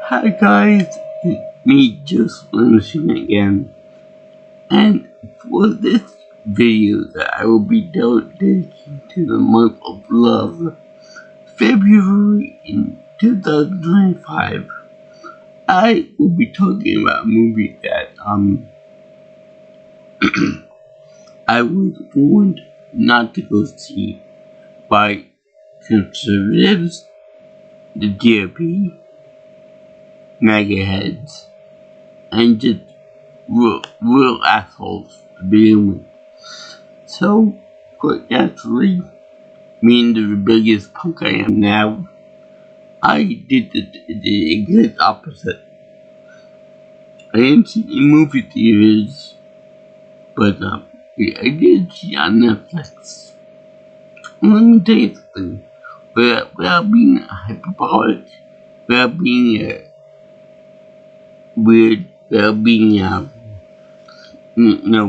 Hi guys, it's me just finishing again, and for this video that I will be dedicating to the month of love, February in 2025, I will be talking about a movie that I was warned not to go see by conservatives, the GOP, mega heads, and just real assholes to begin with. So, quite naturally, being the biggest punk I am now, I did the exact opposite. I didn't see in movie theaters, but I did see on Netflix. And let me tell you something. Without being hyperbolic, without being weird, without being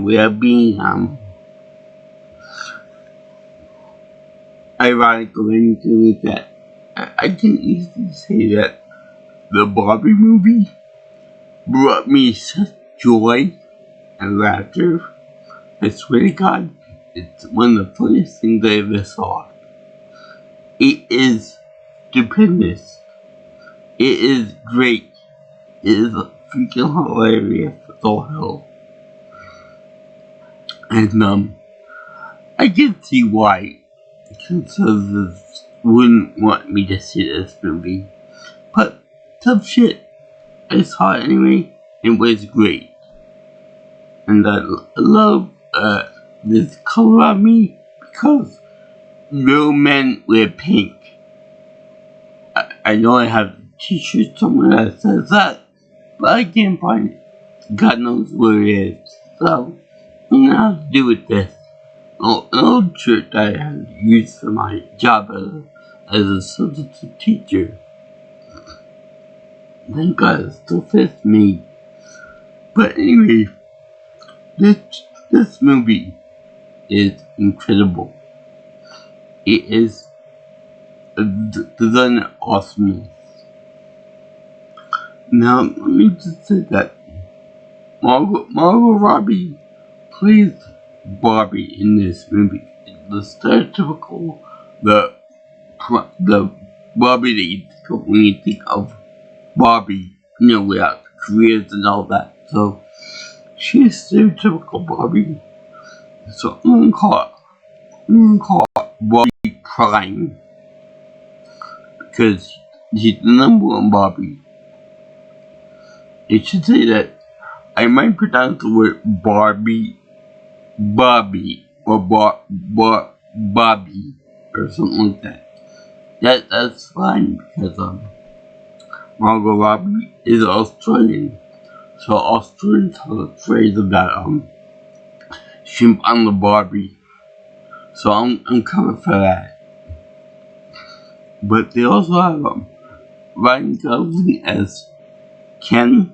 without being ironic or anything like that, I can easily say that the Barbie movie brought me such joy and laughter. I swear to God, it's one of the funniest things I ever saw. It is stupendous. It is great. It is freaking hilarious as all hell. And I can see why conservatives wouldn't want me to see this movie. But tough shit. I saw it anyway. It was great. And I love this color on me because real men wear pink. I know I have a t-shirt somewhere that says that, but I can't find it. God knows where it is. So, I'm gonna have to do with this. An old shirt I had used for my job as a substitute teacher. Thank God it still fits me. But anyway, this movie is incredible. It is done awesomeness. Now, let me just say that Margot Robbie plays Barbie in this movie. The stereotypical, the Barbie that you think of when you think of Barbie, without careers and all that. So, she's stereotypical Barbie. So, I'm gonna call it Barbie Prime. Because she's the number one Barbie. It should say that I might pronounce the word Barbie, or Bobby, or something like that. That's fine because Margot Robbie is Australian, so Australians have a phrase about shrimp on the Barbie. So I'm covered for that. But they also have Ryan Gosling as Ken,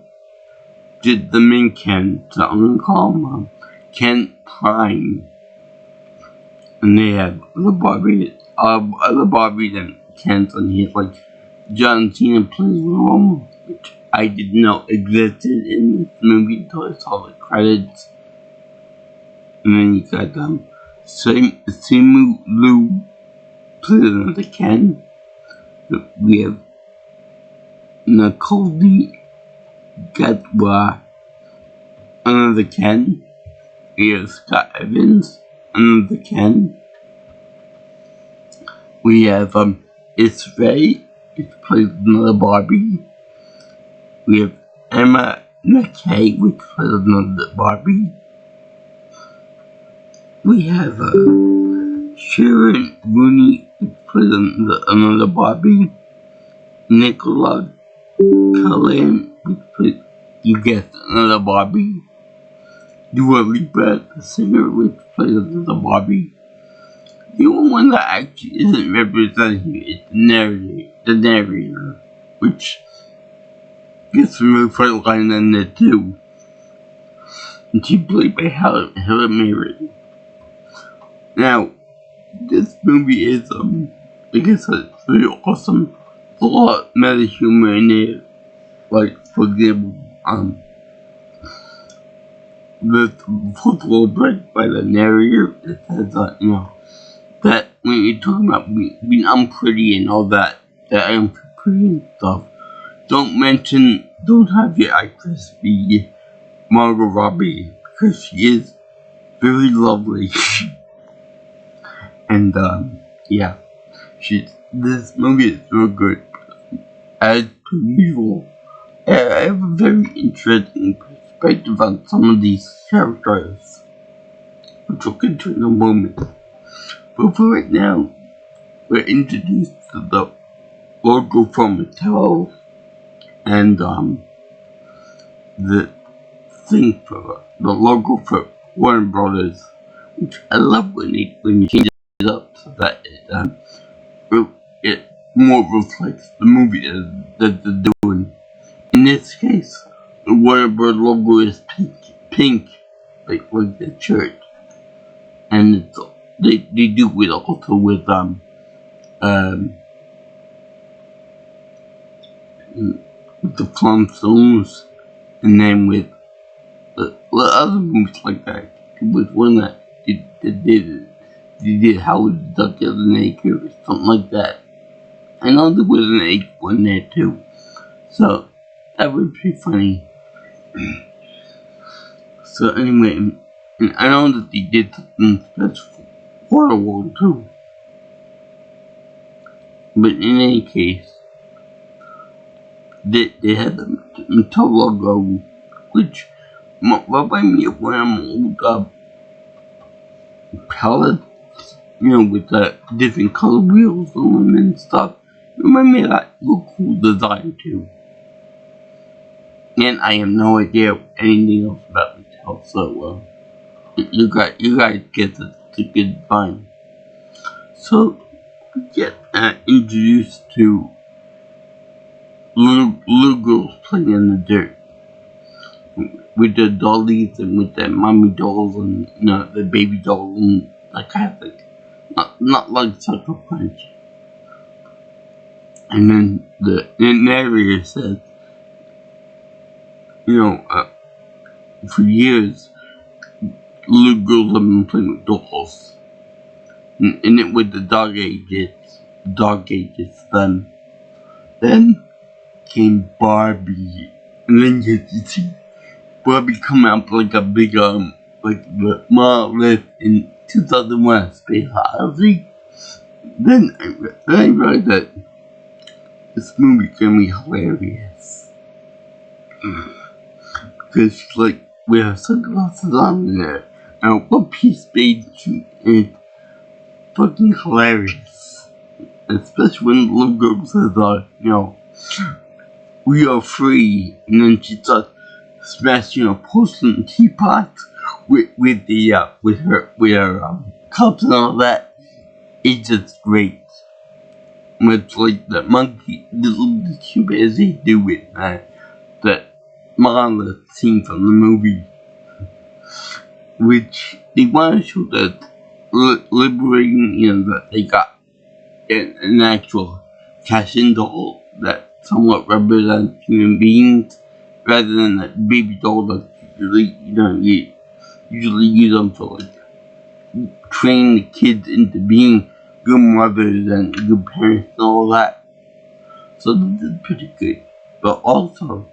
the main Ken, so I'm gonna call him Ken Prime. And they have other Barbie than Ken's on here, like John Cena plays one, which I didn't know existed in this movie until I saw the credits. And then you got Simu Liu plays another Ken. We have Nicole Gadwa, another Ken. We have Scott Evans, another Ken. We have It's Ray, which plays another Barbie. We have Emma McKay, which plays another Barbie. We have Sharon Rooney, which plays another Barbie. Nicola Cullen, which plays, you guessed, another Barbie. Dua Lipa, the singer, which plays another Barbie. The only one that actually isn't represented here is the narrator, which gets removed for the line in it too. And she played by Helen Mirren. Now, this movie is, like I said, it's very awesome. There's a lot of meta humor in it. like for example, the fourth wall break by the narrator. It says that that when you're talking about being unpretty and all that I am pretty and stuff. Don't have your actress be Margot Robbie because she is very lovely. And yeah, this movie is real good. As per usual, I have a very interesting perspective on some of these characters, which we'll get to in a moment. But for right now, we're introduced to the logo from Mattel and the thing for the logo for Warner Brothers, which I love when you change it up so that it more reflects the movie that they're doing. In this case, the Warner Bros. Logo is pink, like the church, and they do it also with the Flintstones, and then with the other movies like that. It was one that they did Howard the Duck the other naked or something like that. I know there was an egg one there too, so that would be funny. So anyway, and I know that they did something special for the world too. But in any case, they had the Mattel logo, which remind me of one of my old palettes, with the different color wheels on them and stuff. Remind me of that real cool design too. And I have no idea anything else about Mattel, so you guys get the good design. So we get introduced to little girls playing in the dirt with the dollies and with the mommy dolls and the baby dolls and that kind of thing. Not like Sucker Punch. And then the narrator says, for years, little girls have been playing with dolls. And it with the dog ages then came Barbie. And then you see Barbie come out like a big like the monolith in 2001: Space Odyssey. Then I realized that this movie can be hilarious because she's like we have sunglasses on in there and a one-piece beige suit, and it's fucking hilarious. Especially when the little girl says, we are free, and then she starts smashing a porcelain teapot with her cups and all that. It's just great. Much like the monkey, the chimpanzee do with that monolith scene from the movie, which they want to show that liberating, that they got an actual cash-in doll that somewhat represents human beings, rather than that baby doll that you usually use them for train the kids into being good mothers and good parents and all that. So this is pretty good. But also,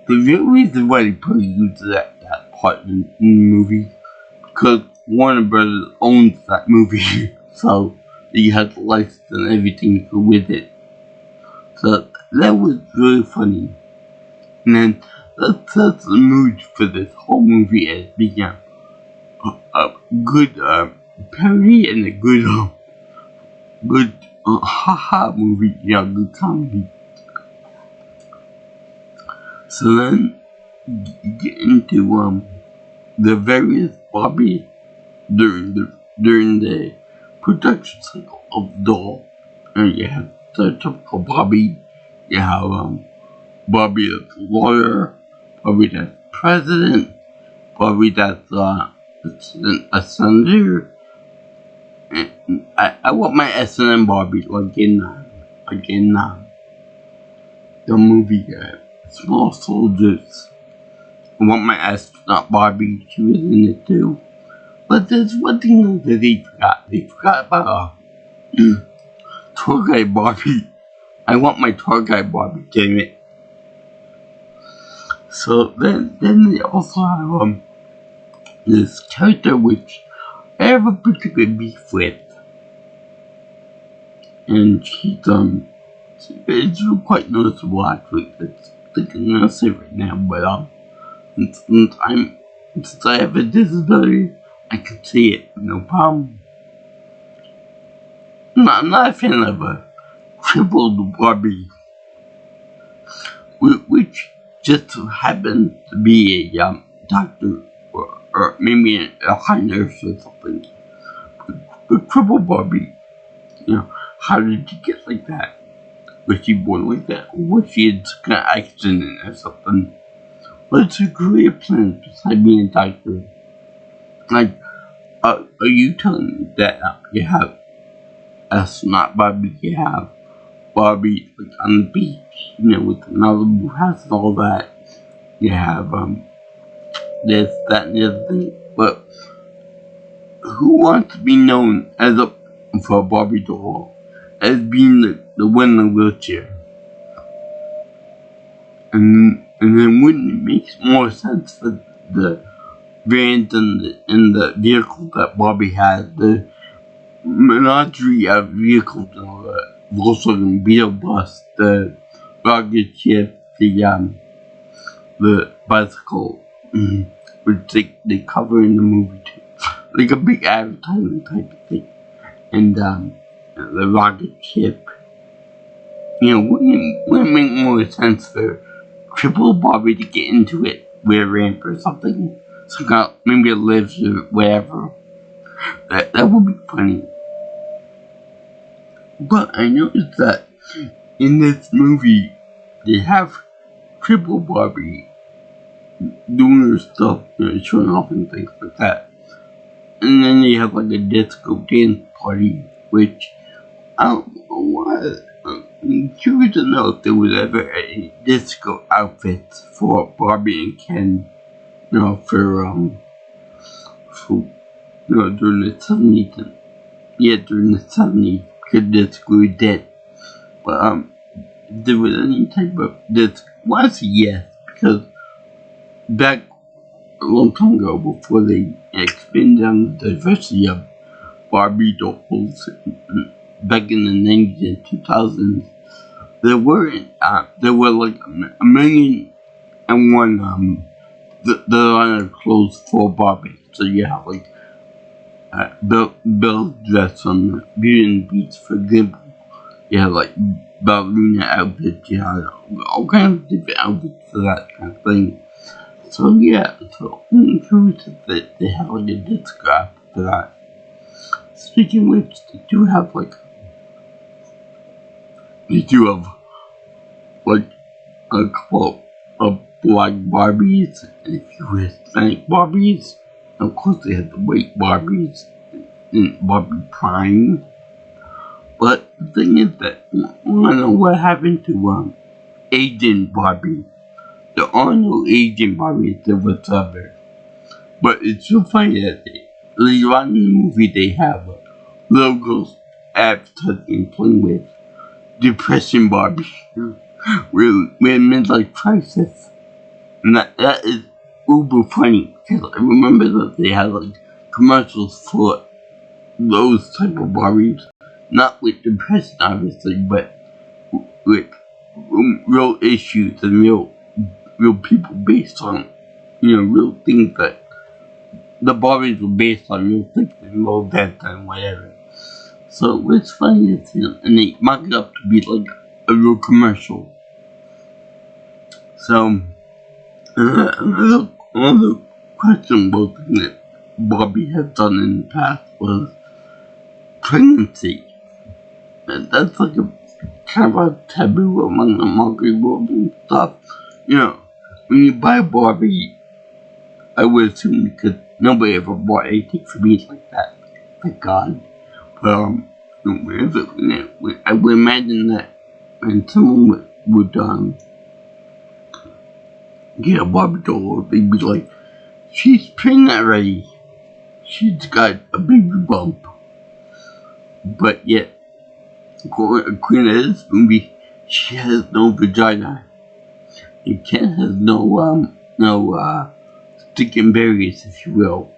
the real reason why they probably used that part in the movie, because Warner Brothers owns that movie, so they had the license and everything with it. So that was really funny. And then that sets the mood for this whole movie as being a good parody and a good haha movie, good comedy. So then you get into the various Barbie during the production cycle of the doll. And you have the typical Barbie. You have Barbie that's lawyer, Barbie that's president, Barbie that's a senator. And I want my S&M Barbie like in the movie small soldiers. I want my astronaut Barbie. She was in it too. But there's one thing that they forgot. They forgot about tour guide Barbie. I want my tour guide Barbie. Damn it. So then they also have this character which I have a particular beef with, and it's quite noticeable actually. It's like I'm gonna say right now, but since I have a disability, I can see it, no problem. No, I'm not a fan of a crippled Barbie, which just happens to be a doctor or maybe a high nurse or something. But crippled Barbie, how did you get like that? Was she born like that? Or was she in an accident or something? What's her career plan besides being a doctor? Like, are you telling me that you have astronaut Barbie, you have Barbie like on the beach, with another blue house and all that. You have this, that, and the other thing. But who wants to be known for a Barbie doll as being the one in the wheelchair? And then wouldn't it make more sense for the variant in the vehicle that Barbie had, the menagerie of vehicles, the Volkswagen Beetle bus, the rocket ship, the bicycle, which they cover in the movie too, like a big advertising type of thing, and the rocket ship. Wouldn't it make more sense for Triple Barbie to get into it with a ramp or something? Some kind of, maybe a lift or whatever. That would be funny. But I noticed that in this movie, they have Triple Barbie doing her stuff, showing off and things like that. And then they have like a disco dance party, which I don't know why. I'm curious to know if there was ever any disco outfits for Barbie and Ken, for during the 70s. During the 70s, because disco was dead. But if there was any type of disco, well, I say yes, because back a long time ago, before they expanded on the diversity of Barbie dolls, back in the 90s and 2000s, there were like a million and one the line of clothes for Barbie. So you have like Belle dress from Beauty and the Beast, for example. You have like ballerina outfits. You have all kinds of different outfits for that kind of thing. So yeah, I'm curious if they have like a disc graph for that. Speaking of which, they do have like a couple of black Barbies and a few Hispanic Barbies. And of course, they have the white Barbies and Barbie Prime. But the thing is that I don't know what happened to Asian Barbie. There are no Asian Barbies whatsoever. But it's so funny that later on in the movie they have logos advertising playing with Depression Barbie with midlife crisis. And that is uber funny, because I remember that they had like commercials for those type of Barbies, not with depression obviously, but with real issues and real people based on real things, that the Barbies were based on real things and real death and whatever. So what's funny is and they mock it up to be like a real commercial. So another questionable thing that Barbie has done in the past was pregnancy. And that's like a kind of a taboo among the marketing world and stuff. When you buy a Barbie, I would assume, because nobody ever bought anything for me like that, thank God. But I would imagine that when someone would Yeah, Barbie doll, they'd be like, she's pregnant already. She's got a baby bump. But yet, Queen of this movie, she has no vagina. And Ken has no sticking berries, if you will.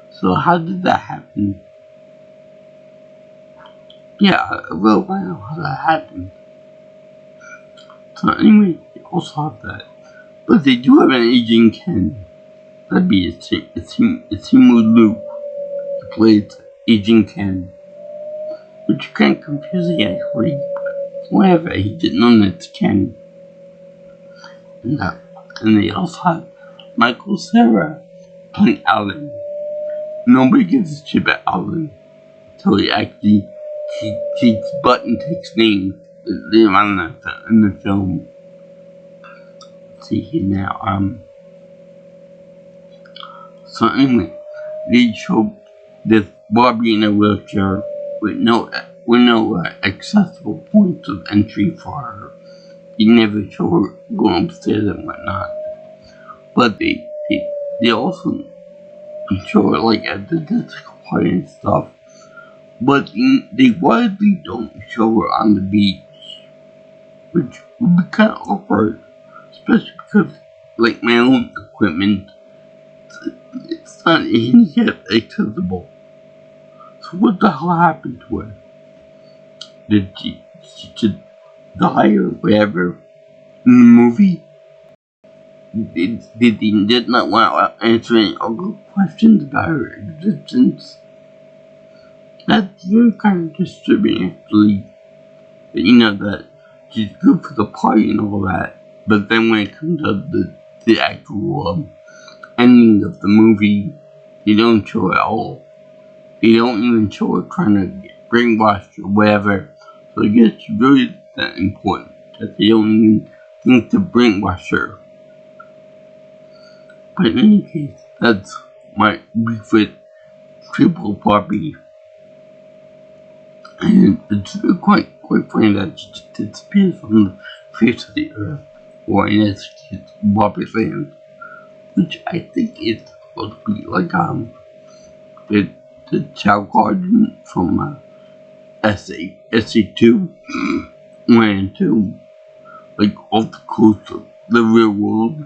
So how did that happen? Yeah, I will find out how that happened. So anyway, they also have that. But they do have an aging Ken. That'd be Simu Luke. He plays aging Ken. Which is kind of confusing actually. But whatever, he didn't know that's Ken. And they also have Michael Cera playing Alan. Nobody gives a shit about Alan until he actually kicks butt and takes names in the film. Let's see here now. So anyway, they show this Barbie in a wheelchair with no accessible points of entry for her. You never show her going upstairs and whatnot. But they also show her like at the disco party and stuff. But they widely don't show her on the beach, which would be kind of awkward, especially because like my own equipment, it's not handicap accessible. So what the hell happened to her? Did she just die or whatever in the movie? Did they not want to answer any other questions about her existence? That's really kind of disturbing actually. You know that she's good for the party and all that, but then when it comes to the actual ending of the movie, they don't show it at all. They don't even show her trying to get brainwashed or whatever. So I guess it's really that important that they don't even think to brainwash her. But in any case, that's my beef with Triple Barbie. And it's quite funny that she just disappears from the face of the earth, or in this case, Barbie's land, which I think is supposed to be like the Chow Garden from SA2 went into like off the coast of the real world,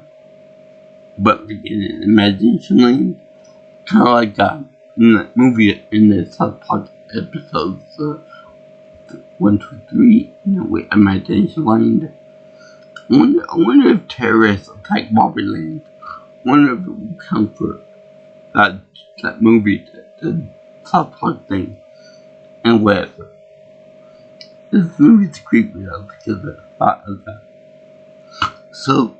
but like in an imagination land, kind of like in that movie in the South Park episodes 1, 2, 3, imagination land. I wonder if terrorists attack Barbie Land. I wonder if it will count for that movie, the South Park thing, and whatever. This movie's creepy though because of the thought of that. So,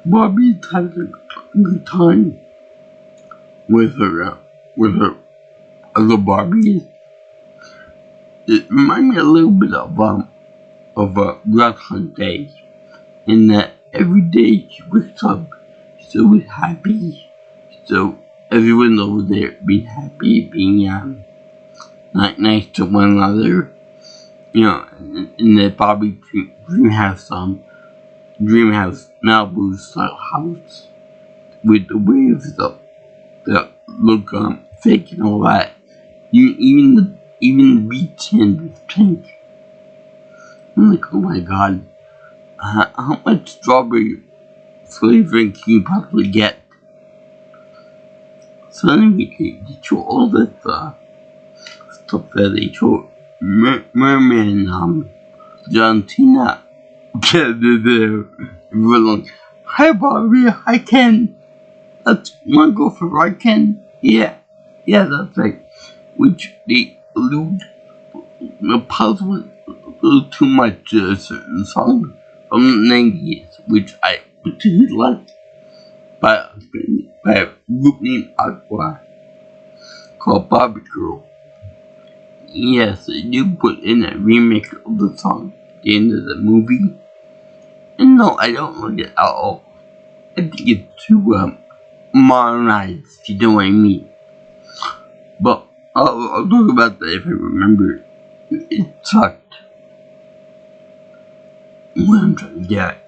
Barbie has a good time with her other Barbies. It reminds me a little bit of Groundhog Day, in that every day she wakes up, she's always happy. So everyone over there being happy, being like nice to one another. You know, in the Barbie Dreamhouse Malibu style house with the waves that look fake and all that. Even the beach end is pink. I'm like, oh my god, how much strawberry flavoring can you possibly get? So anyway, they show all this stuff there. They show Merman John Cena. Like, hi Barbie, hi Ken. Wanna go for a ride, Ken? Yeah, that's right. Which they allude possibly a little too much to a certain song from the 90s, which I particularly liked by a group named Aqua called Barbie Girl. Yes, they do put in a remake of the song at the end of the movie. And no, I don't like it at all. I think it's too modernized, if you know what I mean. But I'll talk about that if I remember. It sucked. what I'm trying to get.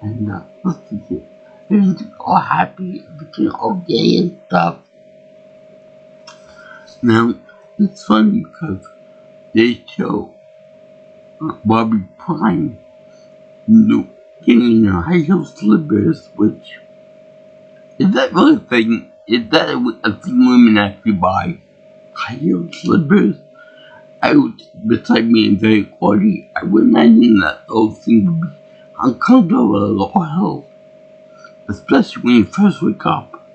And let's see, everything's all happy, everything all gay and stuff. Now, it's funny because they show Barbie Prime getting her high heel slippers, which is that really a thing? Is that a thing women actually buy? High heel slippers? I would, besides being very quality, I would imagine that those things would be uncomfortable as all hell, especially when you first wake up.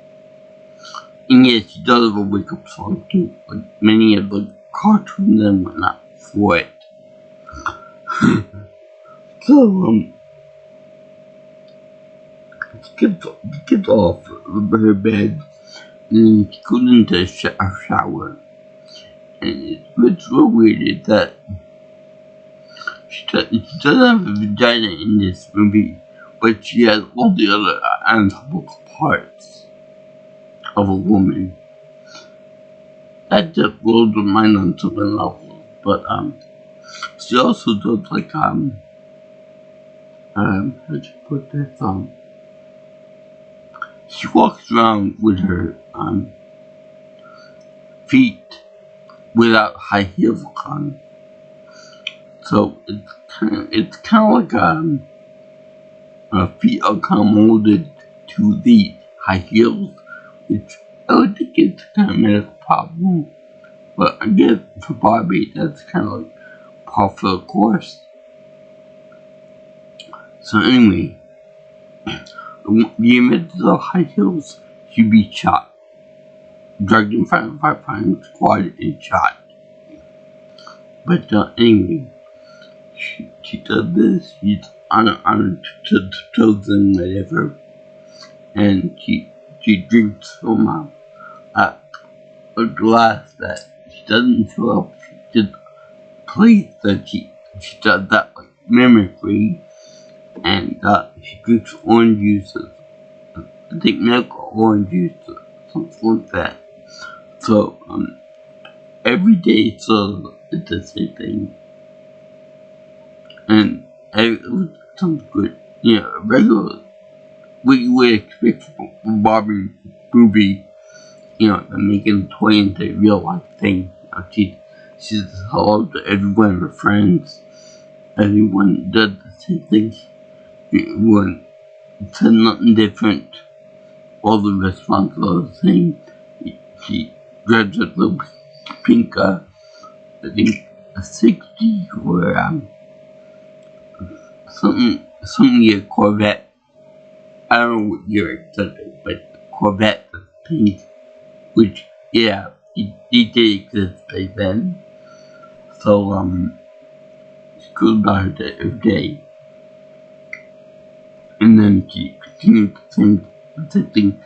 And yes, she does have a wake up song too, like many of the cartoons and whatnot for it. So, she gets off her bed and she goes into a shower. And what's real weird is that she doesn't have a vagina in this movie, but she has all the other anatomical parts of a woman. That just blows my mind on certain levels, but she also does like how'd you put this she walks around with her feet without high heels on. So it's kind of like her feet are kind of molded to the high heels, which I would think it's kind of a medical problem. But I guess for Barbie, that's kind of like par for the course. So anyway, the image of high heels should be shot, dragged in front of our firing squad and shot. But anyway, she does this. She's on her toes and whatever, and she drinks from a glass that she doesn't fill up. She just plays that she does that like mimicry, and she drinks orange juice. I think milk or orange juice or something like that. So every day it's the same thing. And it sounds good. You know, regular, what you would expect from Barbie movie, you know, they're making a toy into a real life thing. She says hello to everyone, her friends. Everyone does the same thing. Everyone said nothing different. All the responses are the same. She grabs a little pink, I think a 60 or something a Corvette. I don't know what year exactly, but Corvette is pink, which yeah, it did exist back then. So she goes about it every day, and then she continues the same thing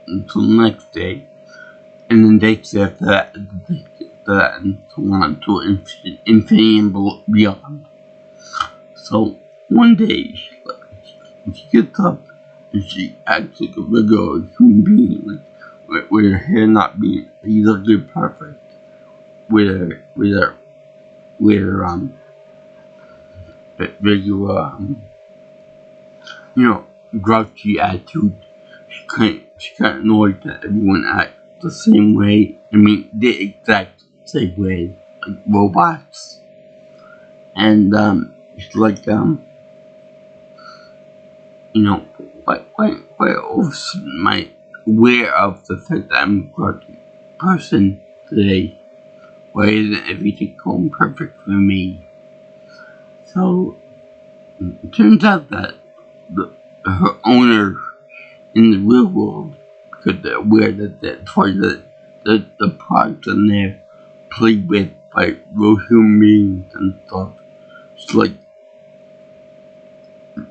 until the next day, and then days after that, and so on to infinity and beyond. So one day she gets up and she acts like a regular human being, like with her hair not being exactly perfect, with her regular you know, grouchy attitude. She can't annoyed that everyone acts the same way. I mean, the exact same way, like robots. And it's like you know, quite aware of the fact that I'm a grouchy person today. Why isn't everything going perfect for me? So it turns out that her owner in the real world, because they're aware that the products in there played with by real human beings and stuff. It's like,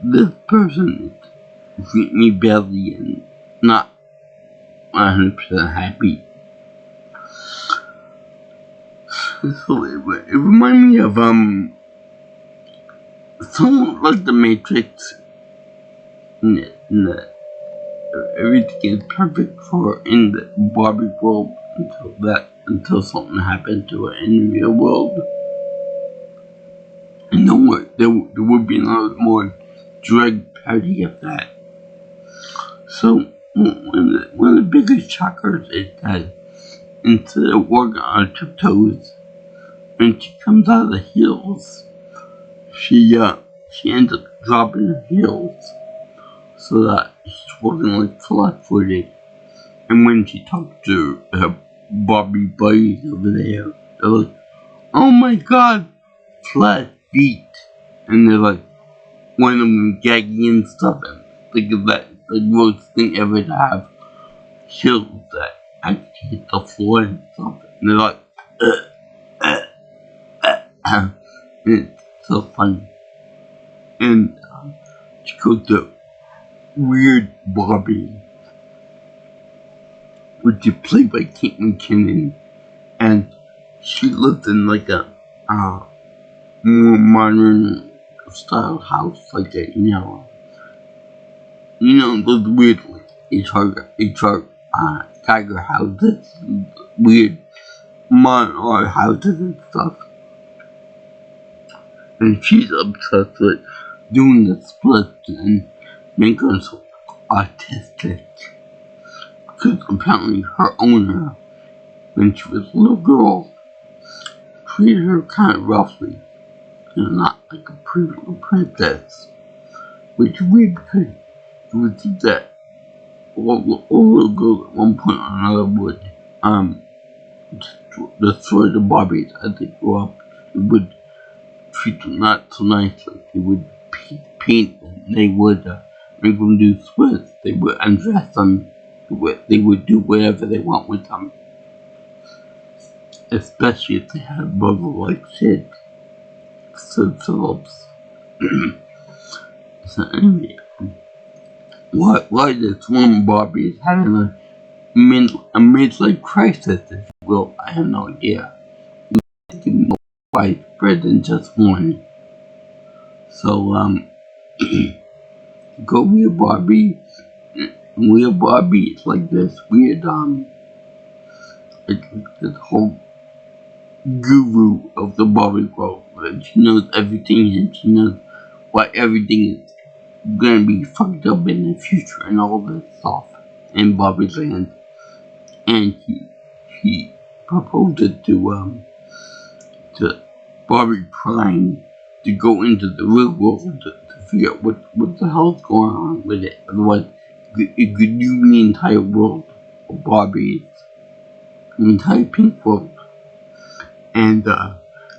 this person is treating me badly and not 100% happy. So it reminded me of somewhat like the Matrix. In the everything is perfect for in the Barbie world until something happened to her in the real world. And no more, there would be another more drug party of that. So one of the biggest shockers is that instead of walking on her tiptoes, when she comes out of the hills, she ends up dropping her heels so that she's walking like flat-footed. And when she talks to her Barbie buddies over there, they're like, "Oh my God, flat feet," and they're like, one of them gagging and stuff, and think of that the worst thing ever to have heels that actually hit the floor and stuff. And they're like, and it's so funny. And she goes to Weird Barbie, which is played by Kate McKinnon, and she lives in like a more modern style house, like a those weird like HR tiger houses, weird modern art houses and stuff. And she's obsessed with doing the splits and making herself autistic. Because apparently her owner, when she was a little girl, treated her kind of roughly. Not like a princess. Which is weird because you would think that all little girls at one point or another would destroy the Barbies as they grow up. They would treat them not so nicely. They would paint them. They would make them do splits. They would undress them. They would do whatever they want with them. Especially if they had a brother like Sid Phillips. So anyway, why this one Barbie is having a midlife crisis, if you will, I have no idea. It's more widespread than just one. So go Weird Barbie. Weird Barbie is like this weird it's like this whole guru of the Barbie world. She knows everything and she knows why everything is gonna be fucked up in the future and all this stuff in Barbie's land. And he proposed it to Barbie trying to go into the real world to figure out what the hell's going on with it. Otherwise it could do the entire world of Barbies, the entire pink world. And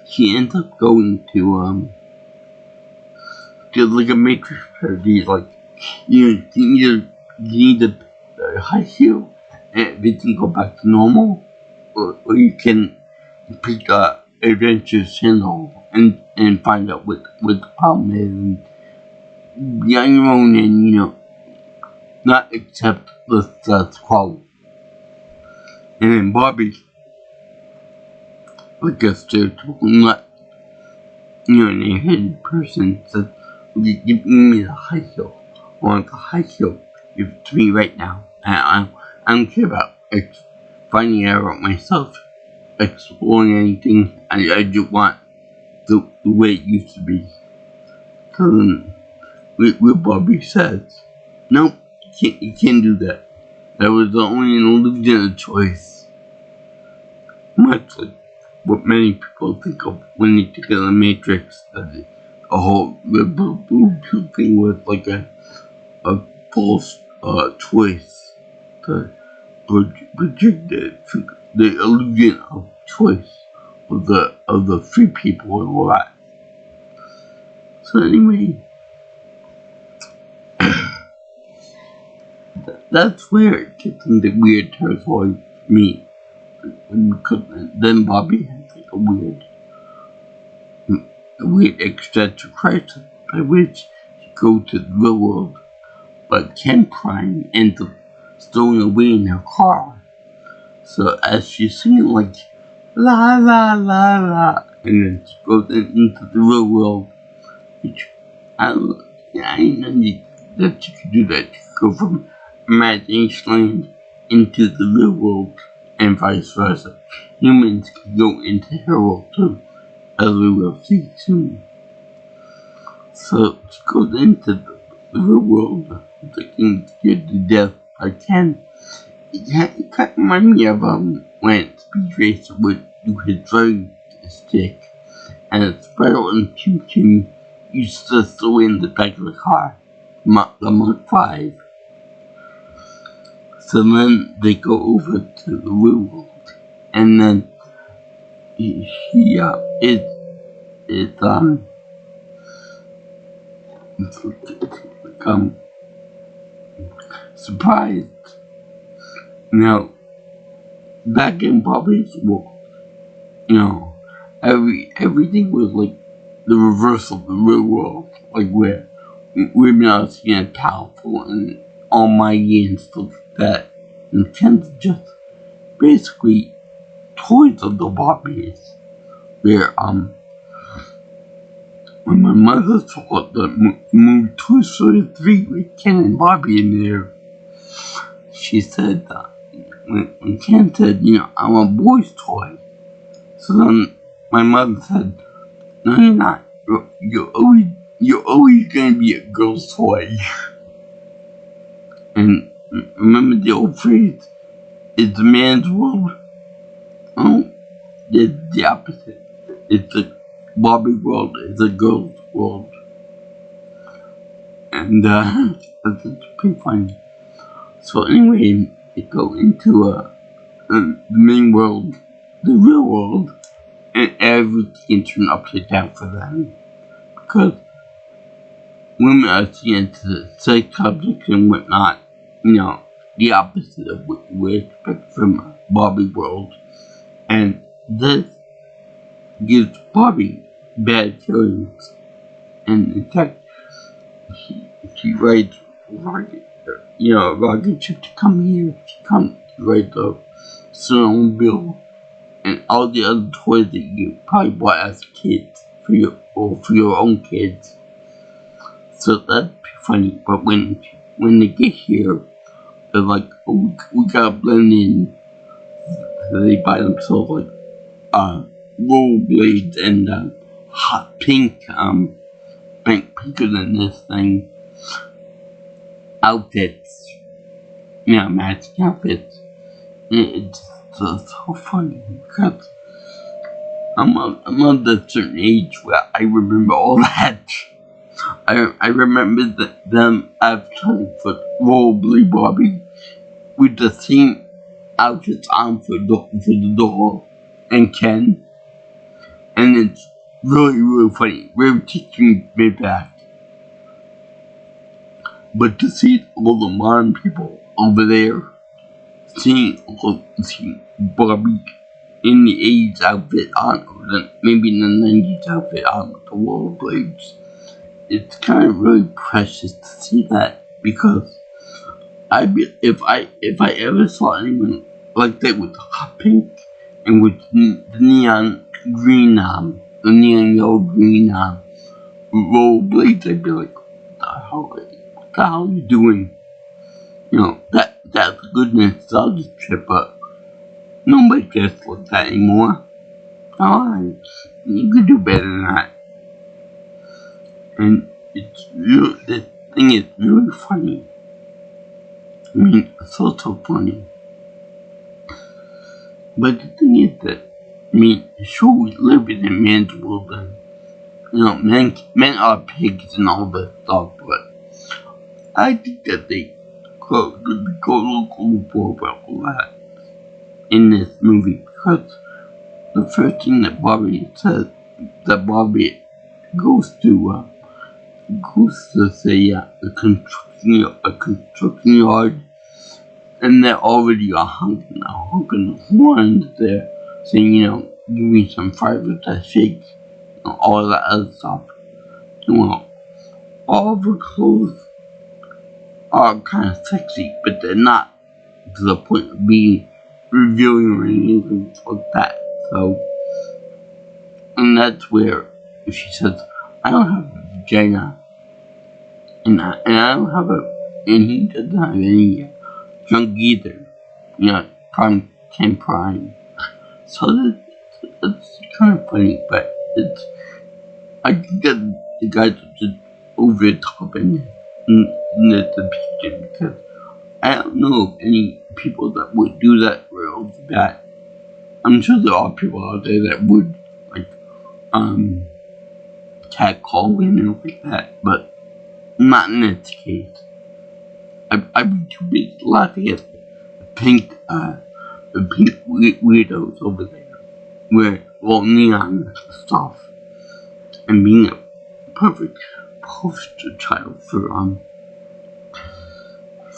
she ends up going to like a Matrix parody, like you need a high heel and everything go back to normal, or you can pick the Adventure Channel and find out what the problem is and be on your own and not accept the status quo. And then Barbie, like a stereotypical nut, an airheaded person says, give me the high heel. I want the high heel. Give it to me right now. I don't care about finding out about myself, exploring anything. I just want the way it used to be. So then, what Barbie says, nope, you can't do that. That was the only illusion of choice. Much like what many people think of when they think of the Matrix, that a whole the blue pill thing was like a false choice to project the illusion of choice of the free people and all that. So anyway, that's where it gets into weird territory for me. Because then Barbie has like a weird existential crisis by which she goes to the real world, but Ken Prime ends up stowing away in her car. So as she's singing like la la la la, and then she goes into the real world, which I didn't know that she could do that. She could go from imagination land into the real world. And vice versa. Humans can go into her world too, as we will see soon. So she goes into the real world, getting scared to death by Ken. It kind of reminds me of when Speed Racer would do his drug stick, and Spiral and Choo Choo used to throw in the back of the car, the Mark 5. So then they go over to the real world, and then she is surprised. Now, back in Barbie's world, everything was like the reverse of the real world, like where women are seen as powerful and almighty and stuff like that. And Ken's just basically toys of the Barbies. Where when my mother saw the movie Toy Story 3 with Ken and Barbie in there, she said that when Ken said, I'm a boy's toy. So then my mother said, no, you're not. You're always gonna be a girl's toy. And remember the old phrase, it's a man's world? Oh, it's the opposite. It's a Barbie world. It's a girl's world. And that's pretty funny. So anyway, they go into the main world, the real world, and everything turned upside down for them. Because women are seen as sex objects and whatnot, the opposite of what you would expect from a Barbie world. And this gives Barbie bad feelings. And in fact, she writes a rocket ship to come here. She comes right up, snowmobile, and all the other toys that you probably bought as kids for your own kids. So that's pretty funny. But when they get here, they're like, oh, we gotta blend in. So they buy themselves like rollerblades and hot pink, pinker than this thing, outfits, matching outfits. It's just so funny because I'm of a certain age where I remember all that. I remember them advertising for Rollerblade Barbie with the same outfits on for the doll and Ken, and it's really, really funny. Really taking me back. But to see all the modern people over there, seeing Barbie in the 80s outfit on, or maybe in the 90s outfit on with the rollerblades, it's kind of really precious to see that, because if I ever saw anyone like that with hot pink and with the neon green the neon yellow green rollerblades, I'd be like, what the hell are you doing? That's good nostalgia trip, but nobody dresses like that anymore. You could do better than that. And the thing is really funny. I mean, it's so funny. But the thing is that, sure, we live in a man's world, and, men are pigs and all that stuff, but I think that they go about all that in this movie, because the first thing that Barbie says, that Barbie goes to say a construction yard, and they're already honking the horns there, saying, give me some fries with that shake, all that other stuff. All of her clothes are kind of sexy, but they're not to the point of being revealing or anything like that. So, and that's where she says, I don't have a vagina, and I don't have and he doesn't have any junk either. Prime. So that's kind of funny, but I think that the guys are just over the top in the picture, because I don't know of any people that would do that real bad. I'm sure there are people out there that would, like, catcall women like that, but not in this case. I'd be too busy laughing at the pink weirdos over there, where all neon stuff, and being a perfect poster child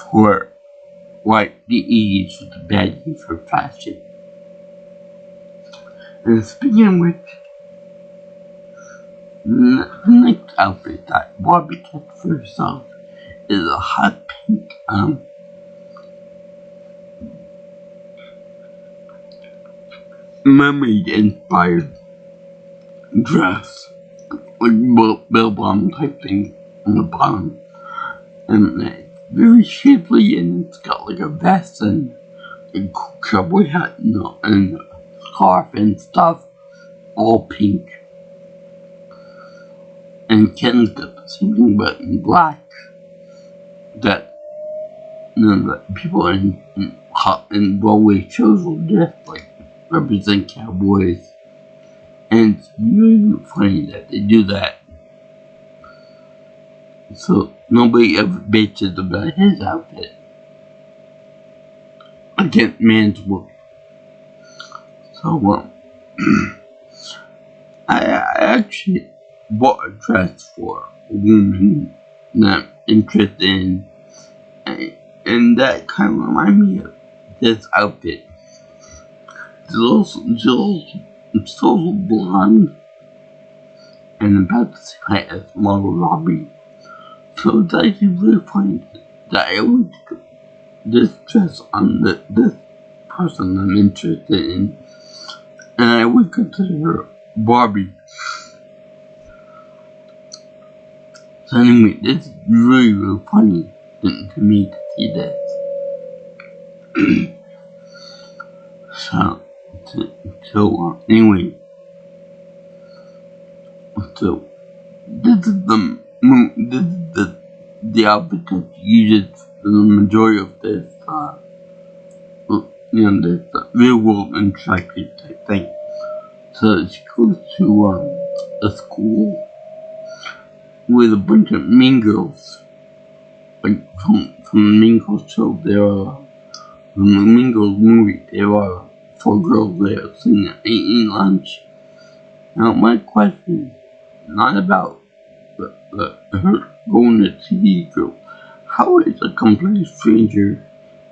for what the age is the bad use for fashion. And speaking of which, the next outfit that Barbie picked for herself is a hot pink mermaid inspired dress with bell bottom type thing on the bottom, and it's very shapely, and it's got like a vest and a cowboy hat and a scarf and stuff, all pink. And Ken's got the same thing but in black, that that people in Broadway shows will just like represent cowboys. And it's really funny that they do that. So nobody ever bitches about his outfit. Against man's work. So I actually bought a dress for a woman that I'm interested in, and that kind of reminds me of this outfit. It's also blonde and about the same height as Margot Robbie. So it's actually really funny that I always get this dress on this person I'm interested in, and I would consider her Barbie. So anyway, this is really, really funny to me to see this. Anyway, so this is the outfit that uses for the majority of this this real world interactive type thing. So she goes to a school with a bunch of mean girls, like from the Mean Girls show. From the Mean Girls movie, there are 4 girls there singing and eating lunch. Now my question, not about her going to TV girl. How is a complete stranger,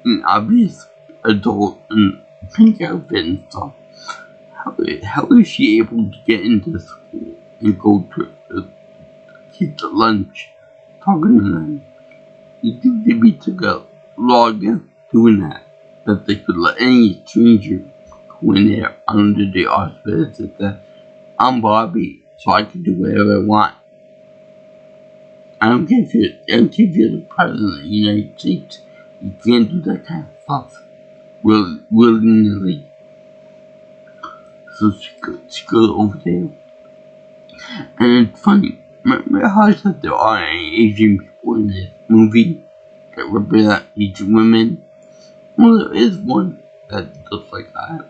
an obvious adult in pink outfit and stuff, how is she able to get into school and go to kids at lunch, talking to them? You think they'd be took a law against doing that? That they could let any stranger go in there under the auspices that I'm Barbie, so I can do whatever I want. I don't care if you're the president of the United States. You can't do that kind of stuff willy-nilly. So she goes over there. And it's funny. Remember how I said there aren't any Asian people in this movie that represent Asian women? Well, there is one that looks like that.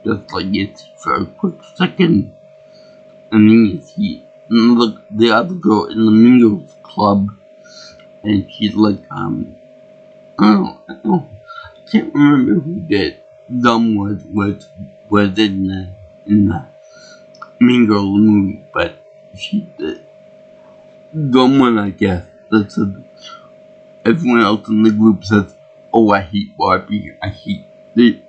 Just like it's for a quick second. And then you see the other girl in the Mean Girls club, and she's like, I can't remember who that dumb was in the Mean Girls movie, but she's the dumb one, I guess. That's everyone else in the group says, "Oh, I hate Barbie. I hate the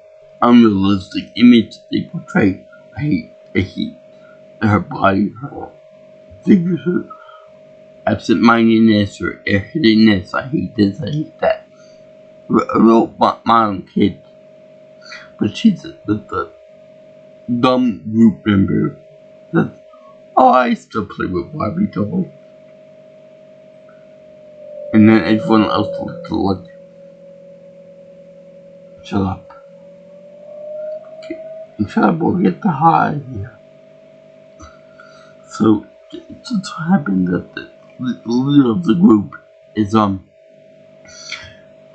unrealistic image they portray. I hate her body, her figures, her absent-mindedness, or airheadedness. I hate this, I hate that." A real modern kid. But she's the dumb group member that's, "Oh, I still play with Barbie dolls." And then everyone else looks like, "Shut up. Shut up or get the high here." So it just so happened that the leader of the group is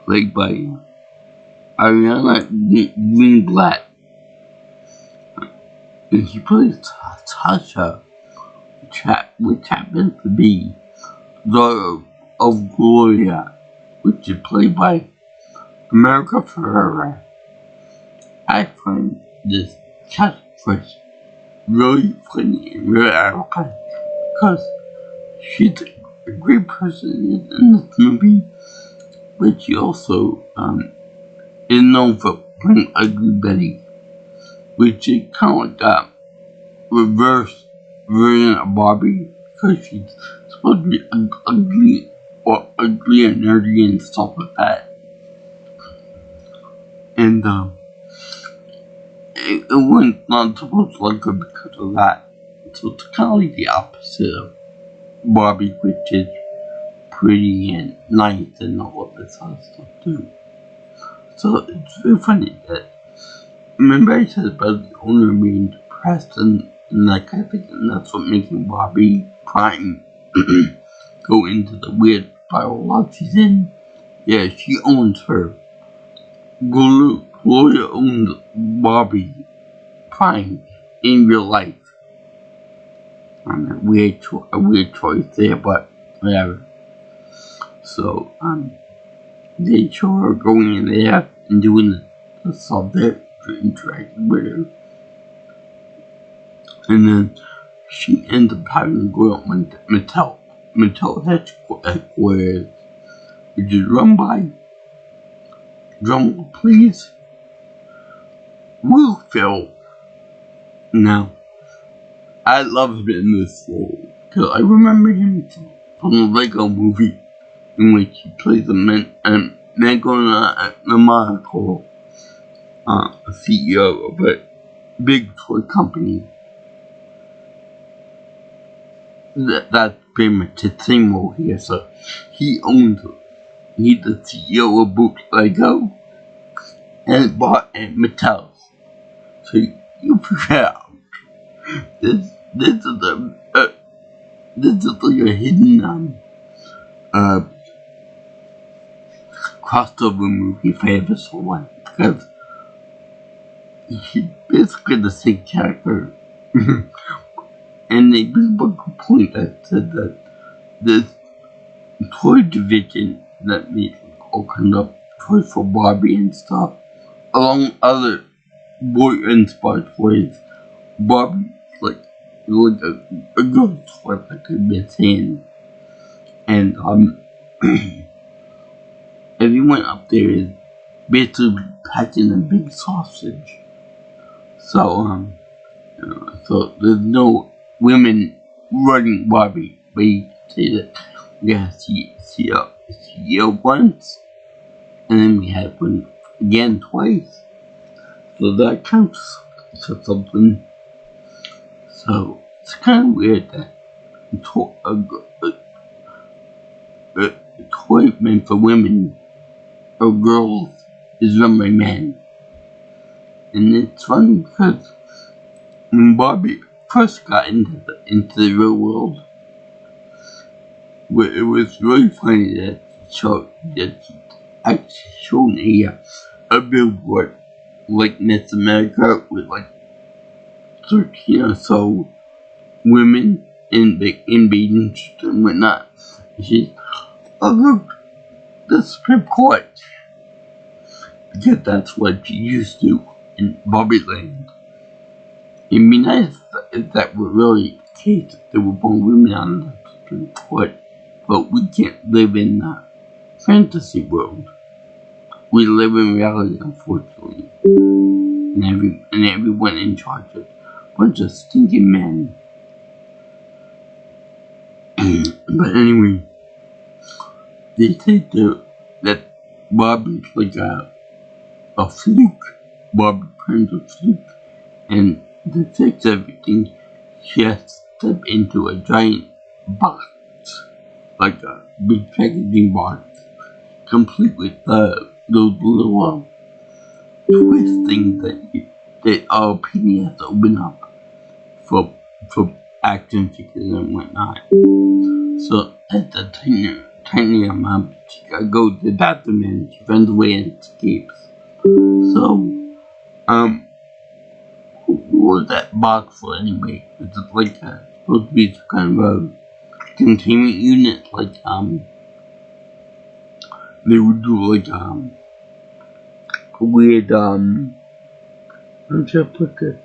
played by Ariana Greenblatt, and she plays Tasha, which happens to be daughter of Gloria, which is played by America Ferrera. I find this catchphrase really funny and really ironic because she's a great person in this movie, but she also is known for playing Ugly Betty, which is kind of like a reverse version of Barbie because she's supposed to be ugly or ugly and nerdy and stuff like that. And it was not supposed to look good because of that. So it's kind of like the opposite of Barbie, which is pretty and nice and all of this other stuff too. So it's very funny that, remember I said about the owner being depressed and that kind of thing, and that's what making Barbie crying go into the weird spiral life she's in? Yeah, she owns her. Gloria owns Barbie crying in real life. I mean, a weird choice there, but whatever. So, they show her going in there and doing the subject to interact with her. And then she ends up having to go out with Mattel headquarters, which is run by, drum please, Will Ferrell. Now, I love him in this role, because I remember him from the Lego movie, in which he plays a maniacal CEO of a big toy company. That's pretty much his same role here. So he's the CEO of both Lego and bought at Mattel. So you figure out this is like a hidden crossover movie if I ever saw one, because he's basically the same character. And they bring up a point that said that this toy division that makes all kind of toys for Barbie and stuff, along other boy-inspired toys, Barbie like a girl toy, like I've been saying. And everyone up there is basically packing a big sausage. So so there's no women running Barbie, but you can say that we have CEO once, and then we had one again twice. So that counts for something. So it's kind of weird that a toy meant for women or girls is run by men. And it's funny because when Barbie first got into the real world, where it was really funny that she actually showed a billboard like Miss America with like 13 or so women in bathing suits and whatnot. And she's, oh look, the Supreme Court. Because that's what she used to in Barbie Land. It'd be nice if that were really the case, if there were more women on the Supreme Court, but we can't live in a fantasy world. We live in reality, unfortunately. And everyone in charge of a bunch of stinking men. But anyway, they say that Barbie's like a fluke. Barbie turns a fluke, and to fix everything, she has to step into a giant box, like a big packaging box, complete with those little twist things that our opinion has to open up for action figures and whatnot. So at the tiny amount, she goes to the bathroom and she runs away and escapes. So, what was that box for anyway? Is it like supposed to be some kind of a containment unit? Like, they would do like, a weird, how should I put this?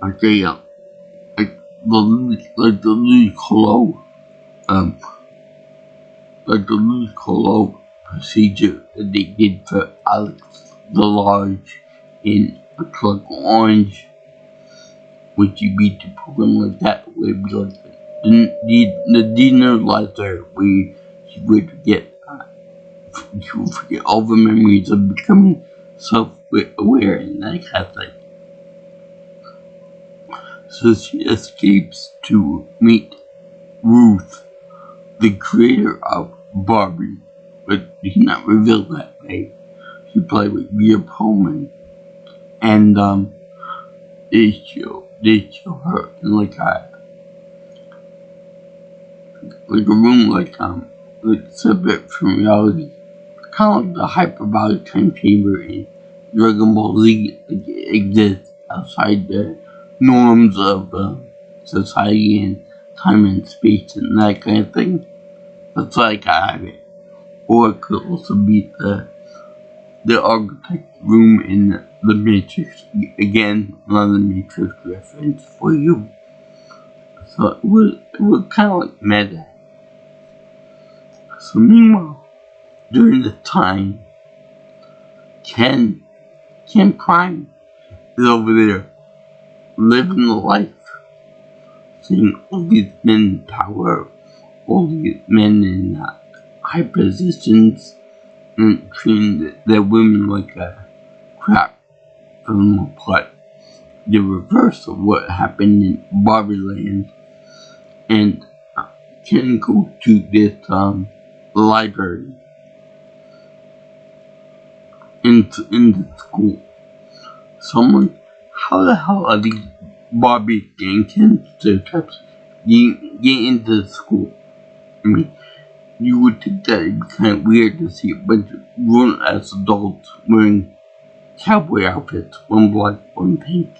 Like they, like the Louis Colo, like the Louis Colo procedure that they did for Alex the Large in a Clock Orange, which you beat the program like that, where it'd be like the deneuralizer, where she would get, she would forget all the memories of becoming self-aware and that kind of thing. So she escapes to meet Ruth, the creator of Barbie, but he's not revealed that way. She played with Rhea Perlman, and they show her in like a room like separate from reality, kind of like the hyperbolic time chamber in Dragon Ball Z exists outside the norms of society and time and space and that kind of thing. That's like I have it. Or it could also be the architect room in the Matrix. Again, another Matrix reference for you. So it was kind of like meta. So meanwhile, during this time, Ken Prime is over there living the life, seeing all these men in power, all these men in high positions, and treating their women like crap for the most part. The reverse of what happened in Barbie Land. And Ken goes to this library in the school. Someone, how the hell are these Barbie gang stereotypes getting into the school? I mean, you would think that it'd be kind of weird to see a bunch of grown-ass adults wearing cowboy outfits, one black, one pink.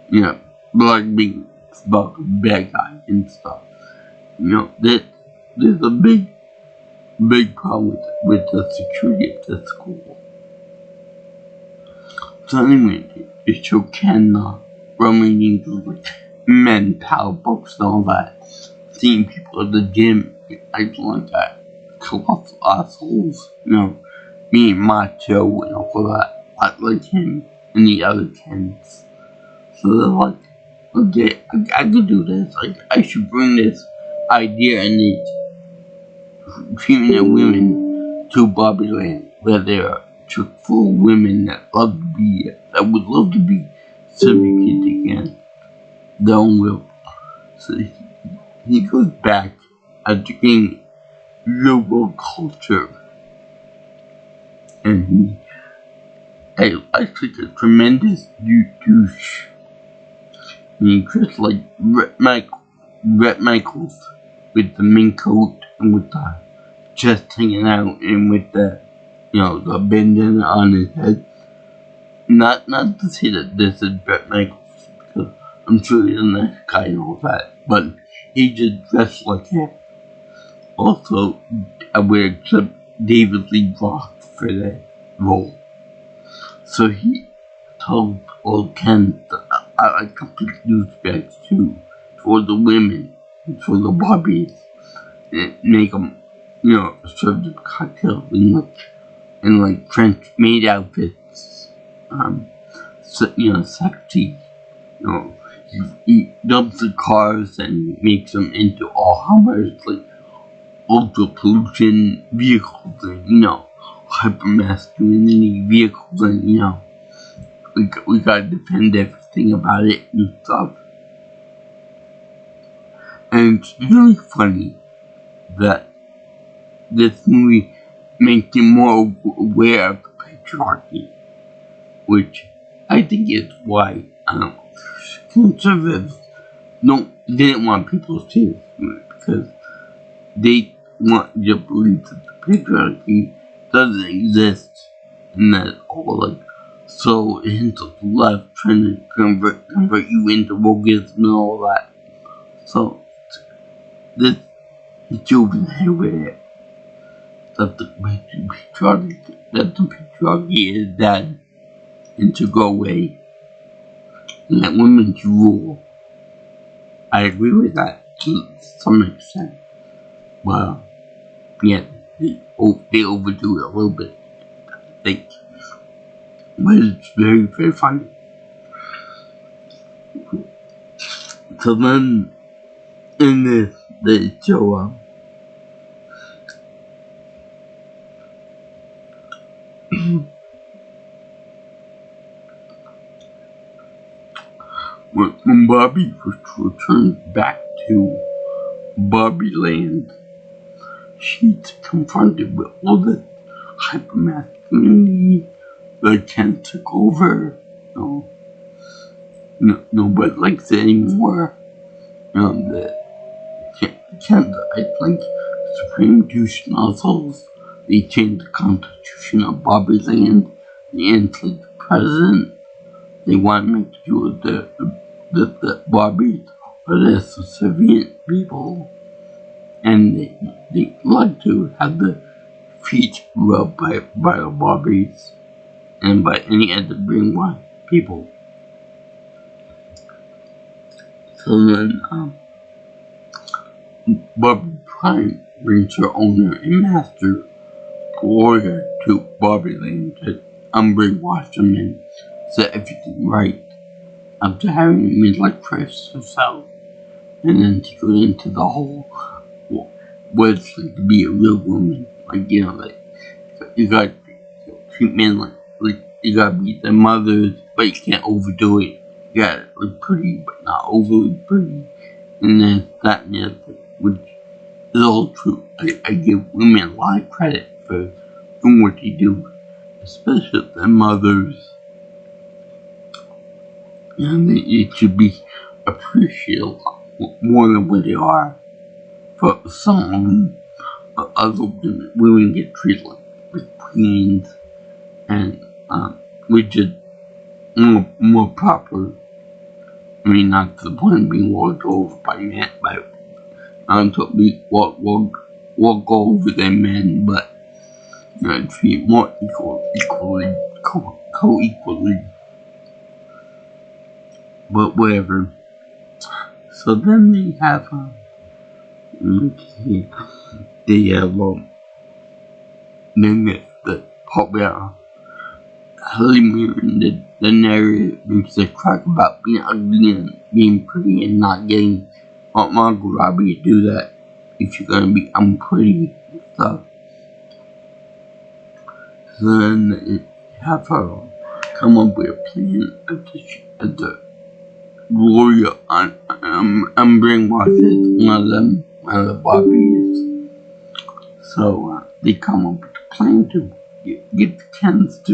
You know, black being about the bad guy and stuff. You know, there's a big problem with the security of the school. So anyway, they show Ken roaming into like men, power books and all that. Seeing people at the gym acting like that. Colossal assholes, you know, being macho and all that. Like him and the other Kens. So they're like, okay, I could do this. Like, I should bring this idea and the treatment of women to Barbie Land, where there are chock full of women that would love to be subjugated again, their own will. So he goes back after getting global culture, and I think a tremendous douche. And he dressed like Bret Michaels with the mink coat and with the chest hanging out and with the, you know, the bandana on his head. Not to say that this is Bret Michaels, because I'm sure he's a nice guy and all that, but he just dressed like him. Also, I would accept David Lee Roth for that role. So he told old Ken that I complete douchebags too, for the women, for the Barbies, and make them, you know, serve them cocktails in like French maid outfits, so, you know, sexy, you know, he dumps the cars and makes them into all Hummers, like ultra pollution vehicles, and, you know, hyper masculinity vehicles, and, you know, we gotta defend everything about it and stuff. And it's really funny that this movie make you more aware of the patriarchy, which I think is why conservatives didn't want people to see this because they want you to believe that the patriarchy doesn't exist and that it's all like so into the left trying to convert you into wokeism and all that. So this hits you over the head with it. That the patriarchy is dead and to go away and that women should rule. I agree with that to some extent. Well, yeah, they overdo it a little bit, I think. But it's very, very funny. So then, in this, they show when Barbie returns back to Barbie Land, she's confronted with all the hypermasculinity that Ken took over. Nobody likes it anymore. Ken, I think, Supreme Douche Nozzles, they changed the constitution of Barbie Land. They entered the president. They want to make sure that the Barbies are the subservient people. And they like to have the feet rubbed by the Barbies and by any other brainwashed people. So then, Barbie Prime brings her owner and master, Gloria, to Barbie Land to unbrainwash them and set everything right after having a midlife crisis herself. And then she goes into the whole what it's like to be a real woman. Like, like, you gotta treat men like you gotta be the mothers, but you can't overdo it. You gotta look pretty, but not overly pretty. And then that and the other, which is all true. I give women a lot of credit for doing what they do, especially the mothers. And it should be appreciated more than what they are. For some other women get treated like queens, and which is more proper. I mean, not to the point of being walked over by men, but to be walk over their men, but treat more equally, co-equally. But whatever. So then they have the part where Haley in the narrative makes the crack about being ugly and being pretty and not getting Margot Robbie to do that if you're gonna be unpretty and stuff. So then they have her come up with a plan at the Gloria brainwashes one of the Barbies. So they come up with a plan to get the Kens to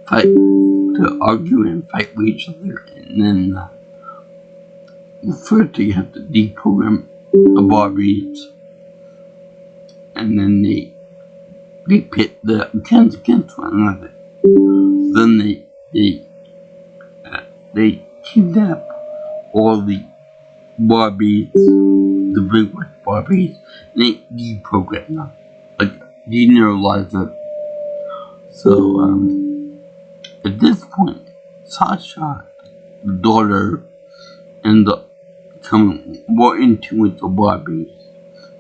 fight, to argue and fight with each other, and then first they have to deprogram the Barbies, and then they pit the Kens against one another. Then they kidnap all the Barbies, the brainwashed Barbies, and they deprogram them, like deneuralize them. So at this point, Sasha, the daughter, ends up becoming more into with the Barbies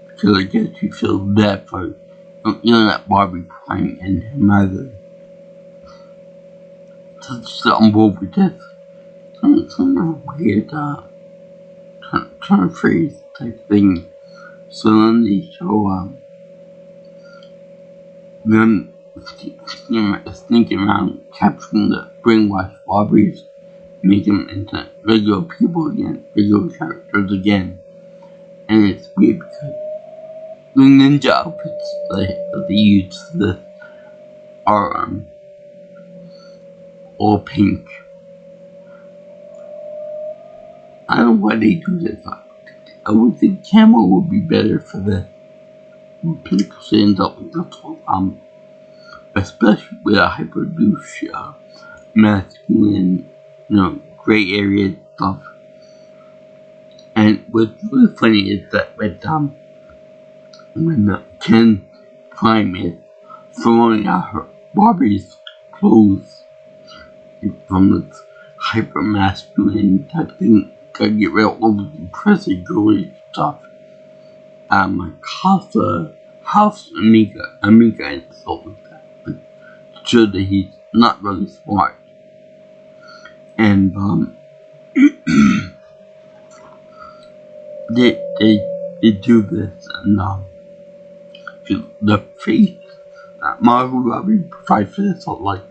because I guess she feels bad for that Barbie Prime and her mother. So she's on board with this. Some weird kind of phrase type thing. So then they show them sneaking around, capturing the brainwashed Barbies, making them into regular people again, regular characters again. And it's weird because the ninja outfits that they use for this are all pink. I don't know why they do this. I would think camo would be better for the pink ends up with the especially with a hyper douche masculine, gray area stuff. And what's really funny is that when Ken Prime is throwing out her Barbie's clothes from this hyper masculine type thing, gotta get rid of all the impressive girly stuff. House Amiga and stuff like that, but show that he's not really smart. And they do this, and the face that Margot Robbie provides for this, like,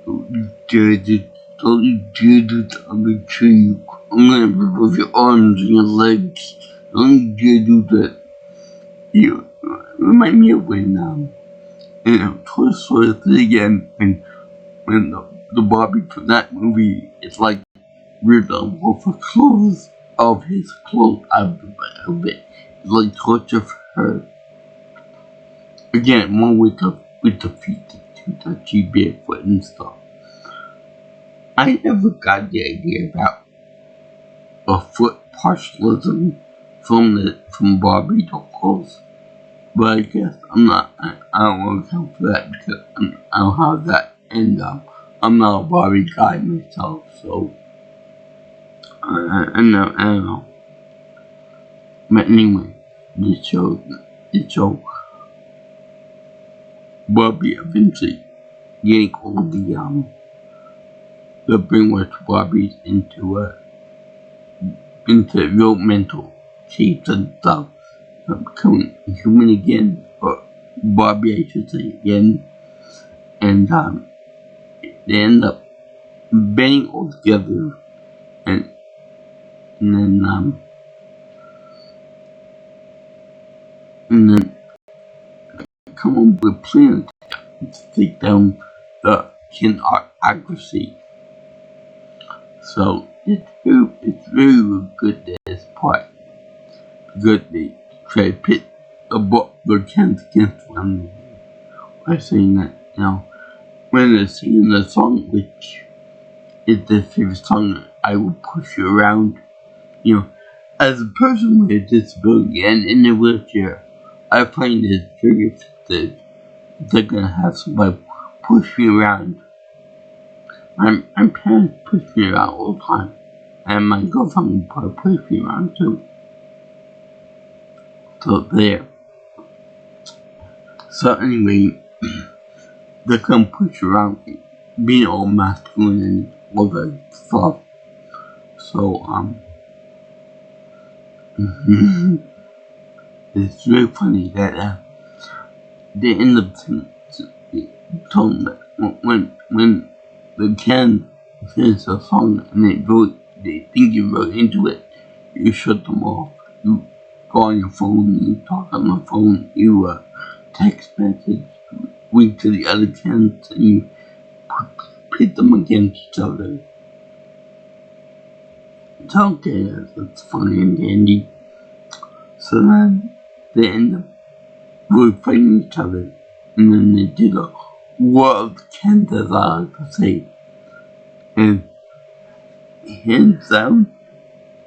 don't you dare do the other tree. I'm gonna remove your arms and your legs. Don't you dare do that. You remind me of when Toy Story 3 again, when the Barbie from that movie, it's like ripped off the clothes of his clothes out of it. It's like torture for her. Again, one with the feet too touchy, barefoot and stuff. I never got the idea about a foot partialism from Barbie dolls, but I guess I don't want to count for that because I don't have that, and I'm not a Barbie guy myself, so I don't know. But anyway, this show Barbie eventually getting all the brainwashed Barbies into real mental shapes and stuff, becoming human again, or Barbie I should say again, and they end up banding all together and then come up with plans to take down the Ken accuracy. So it's very good at this part. Good they try to pit the Kens against one another by saying that, when they're singing the song, which is their favorite song, I Will Push You Around, as a person with a disability and in a wheelchair, I find it very effective. They're gonna have somebody push me around. My parents push me around all the time, and my girlfriend will probably push me around too. So there. So anyway, they're gonna push around, being all masculine and all that stuff. So it's very funny that they end up telling that when the Ken sings a song and they think you're really into it, you shut them off. You go on your phone, you talk on the phone, you text message, wink to the other Kens, and you pit them against each other. It's okay, that's funny and dandy. So then they end up really fighting each other, and then they do the War of the Kens, as I like to say. And hands down,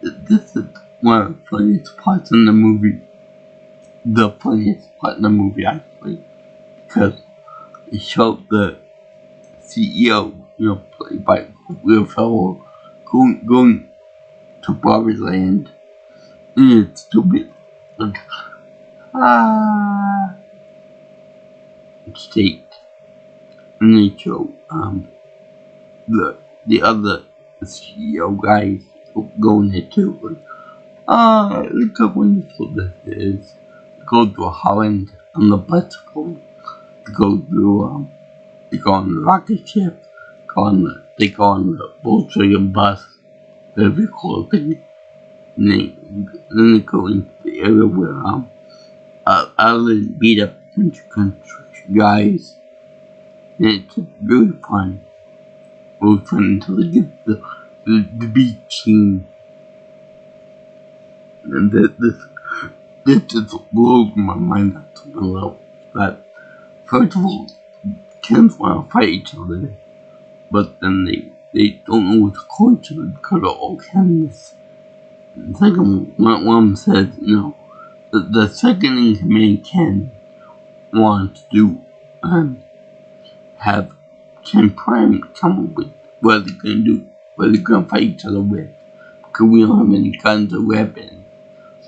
this is one of the funniest parts in the movie. The funniest part in the movie, actually, because it showed the CEO, played by Will Ferrell, going to Barbie's land, and it's stupid, like, state, and they show the other CEO guys going there too, like, look how wonderful this is. Go to Holland on the bicycle, go through they go on the rocket ship, they go on the Volkswagen bus, whatever you call it, and then they go into the area where Island beat up a bunch of construction guys. And it's just really fun. Really fun until they get the beach scene. And this just blows my mind up to the level that, first of all, kids want to fight each other, but then they don't know what to call each other because they're all Kens. Second, my mom said, the second in command Ken wanted to do, have Ken Prime come up with what they're gonna do, what they're gonna fight each other with, because we don't have any guns or weapons.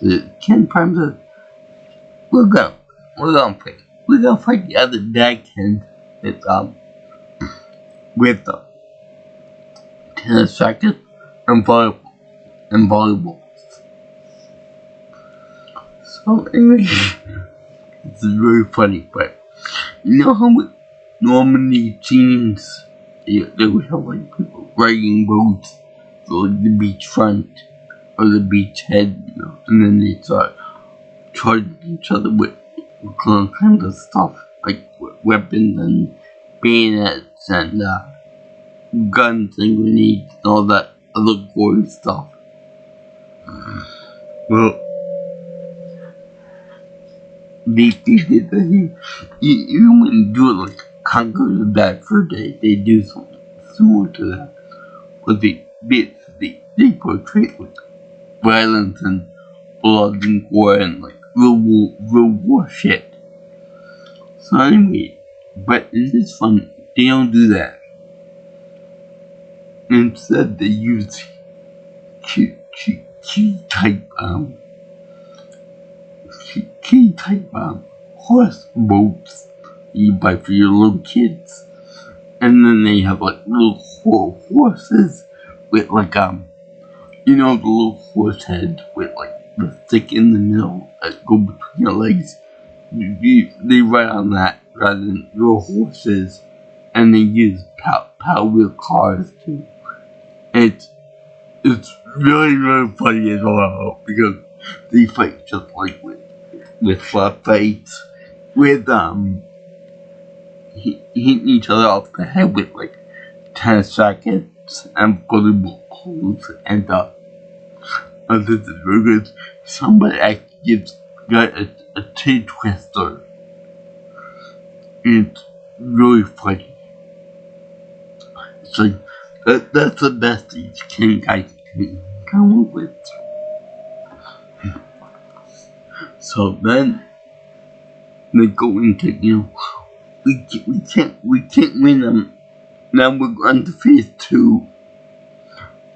So Ken Prime said, we're gonna fight the other dad Ken with tennis rackets and volleyball. So anyway, it's really funny, but you know how with normally scenes they would have like people riding boats to like the beachfront or the beachhead, and then they start charging each other with all kinds of stuff like weapons and bayonets and guns and grenades and all that other gory stuff. Well, they did that. You wouldn't do it like Conquer the Bad Fur Day. They do something similar to that, but they portray like violence and blood and gore and like real war shit. So anyway, but in this one, they don't do that. Instead, they use key-type horse boats you buy for your little kids. And then they have like little horses with like the little horse head with like the stick in the middle that go between your legs. They ride on that rather than real horses, and they use power wheel cars too. It's really, really funny as well because they fight just like with flat fights, with hitting each other off the head with like tennis rackets and volleyball balls and this is really good. Somebody actually got a tail twister. It's really funny. It's like that's the best these guys can come up with. So then they go into we can't win them. Now we're going to phase 2,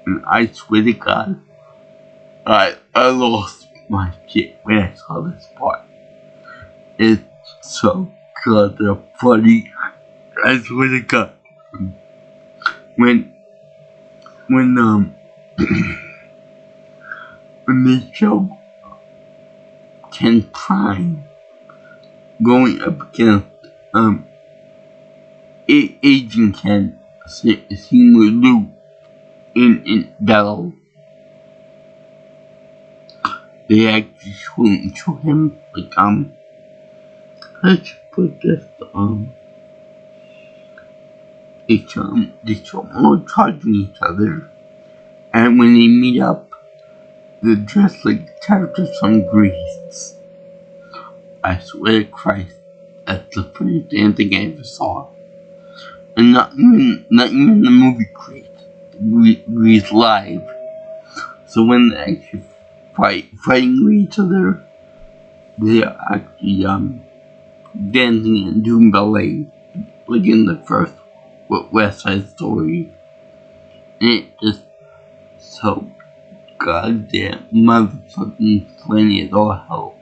and I swear to God, I lost my shit when I saw this part. It's so goddamn funny. I swear to God. When they show Ken Prime going up against Agent Ken, seeing with Lou in battle, they actually show him like let's put this they show them all charging each other, and when they meet up, they're dressed like characters from Grease. I swear to Christ, that's the funniest damn thing I ever saw. And not even the movie Grease live. So when they actually fighting with each other, they are actually dancing and doing ballet, like in the first West Side Story. And it just so goddamn motherfucking funny as all hell.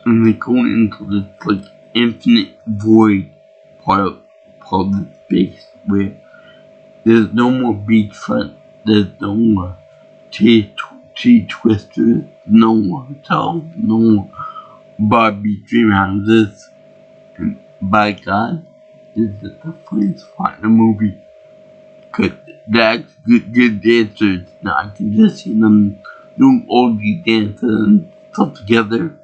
And they go into this like infinite void part of the space where there's no more beachfront, there's no more T-twisters, no more hotels, no more Barbie dream houses. And by God, this is the funniest part of the movie. Cause that's good dancers. Now I can just see them doing all these dances and stuff together.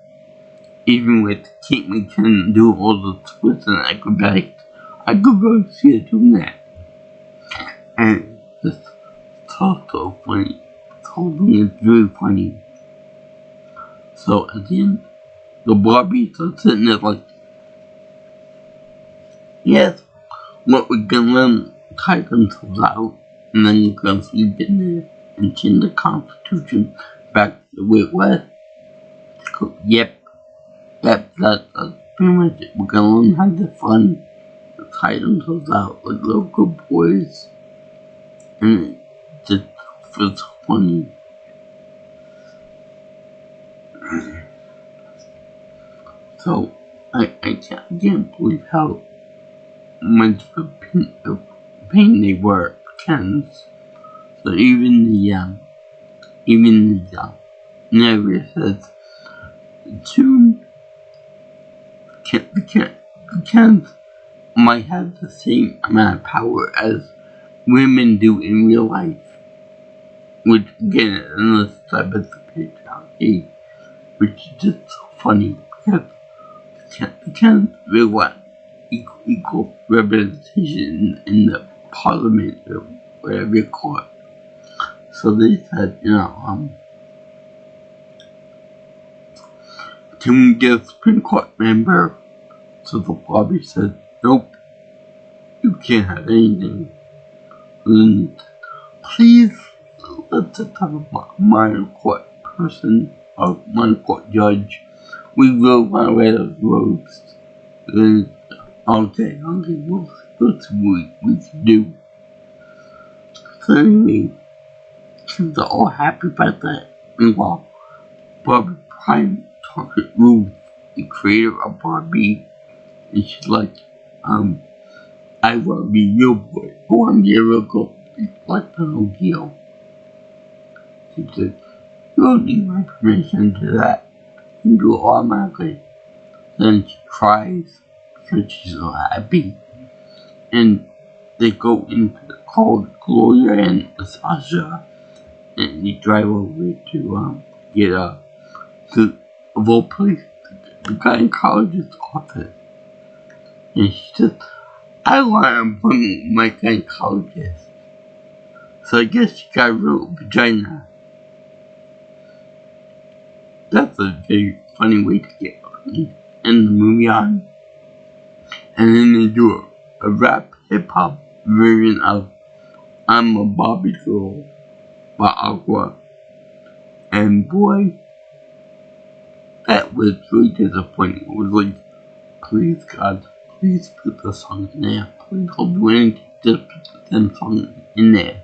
even with Kate McKinnon do all the twists and acrobatics, I could really see her doing that. And it's so funny. The whole thing is very funny. So at the end, the Barbie starts sitting there like, yes, what we're gonna tie themselves out, and then we're gonna sleep in there and change the Constitution back to the way it was. Yep, that's pretty much it. We're gonna learn how to fun, tie themselves out like little good boys, and it just feels funny. So, I can't believe how much of pain they were, Kens. So even the narrator says, soon, the Kens might have the same amount of power as women do in real life. Which, again, is another type of the patriarchy, which is just so funny, because the Kens really want equal representation in the parliament, or whatever you call it. So they said, can we get a Supreme Court member? So the Barbie said, nope, you can't have anything. And please, let's just have a minor court person, a minor court judge. We will want to wear those robes. And okay, we'll see what we can do. So anyway, since they're all happy about that, meanwhile, Barbie Prime talking Ruth, the creator of Barbie, and she's like, I want to be real boy. I want to be a real girl. It's like the whole deal. She said, you don't need my permission to that. You can do it automatically. Then she cries because she's so happy. And they go into the car with Gloria and Sasha, and they drive over to get of all places, the gynecologist's office. And she says, I want an appointment with my gynecologist. So I guess she got a real vagina. That's a very funny way to get end the movie on. And then they do a rap hip hop version of I'm a Barbie Girl by Aqua. And boy, that was really disappointing. It was like, please God, please put the song in there. Please don't do anything, just put the song in there.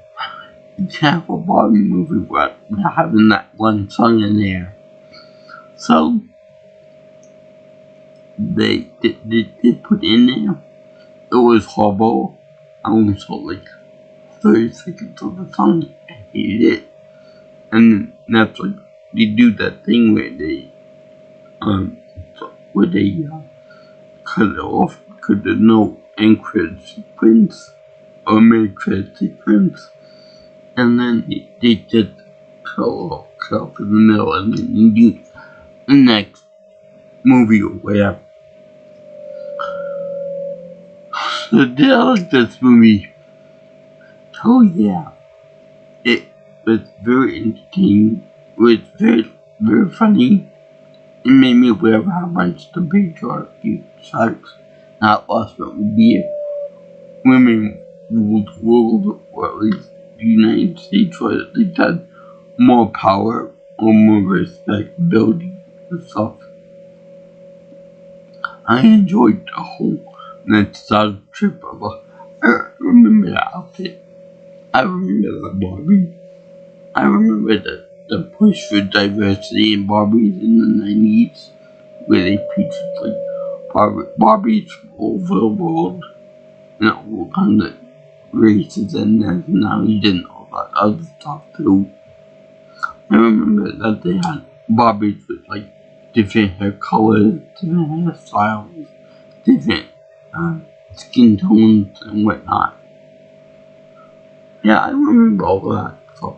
You can't have a Barbie movie without having that one song in there. So, they put in there. It was horrible. I only saw like 30 seconds of the song. I hated it. And that's like, they do that thing where they cut it off because there's no end credit sequence or mid credit sequence, and then they just cut off in the middle and then you do the next movie or whatever. So did I like this movie? Oh yeah, it was very entertaining. It was very, very funny. It made me aware of how much the patriarchy sucks. Not us, but would be if women ruled the world, or at least the United States, or at least had more power or more respectability and stuff. I enjoyed the whole next trip of I remember the outfit. I remember the Barbie. I remember the push for diversity in Barbies in the 90s, where they featured like Barbies all over the world, and all kinds of races and nationalities and all that other stuff too. I remember that they had Barbies with like different hair colors, different hairstyles, different skin tones and whatnot. Yeah, I remember all that stuff.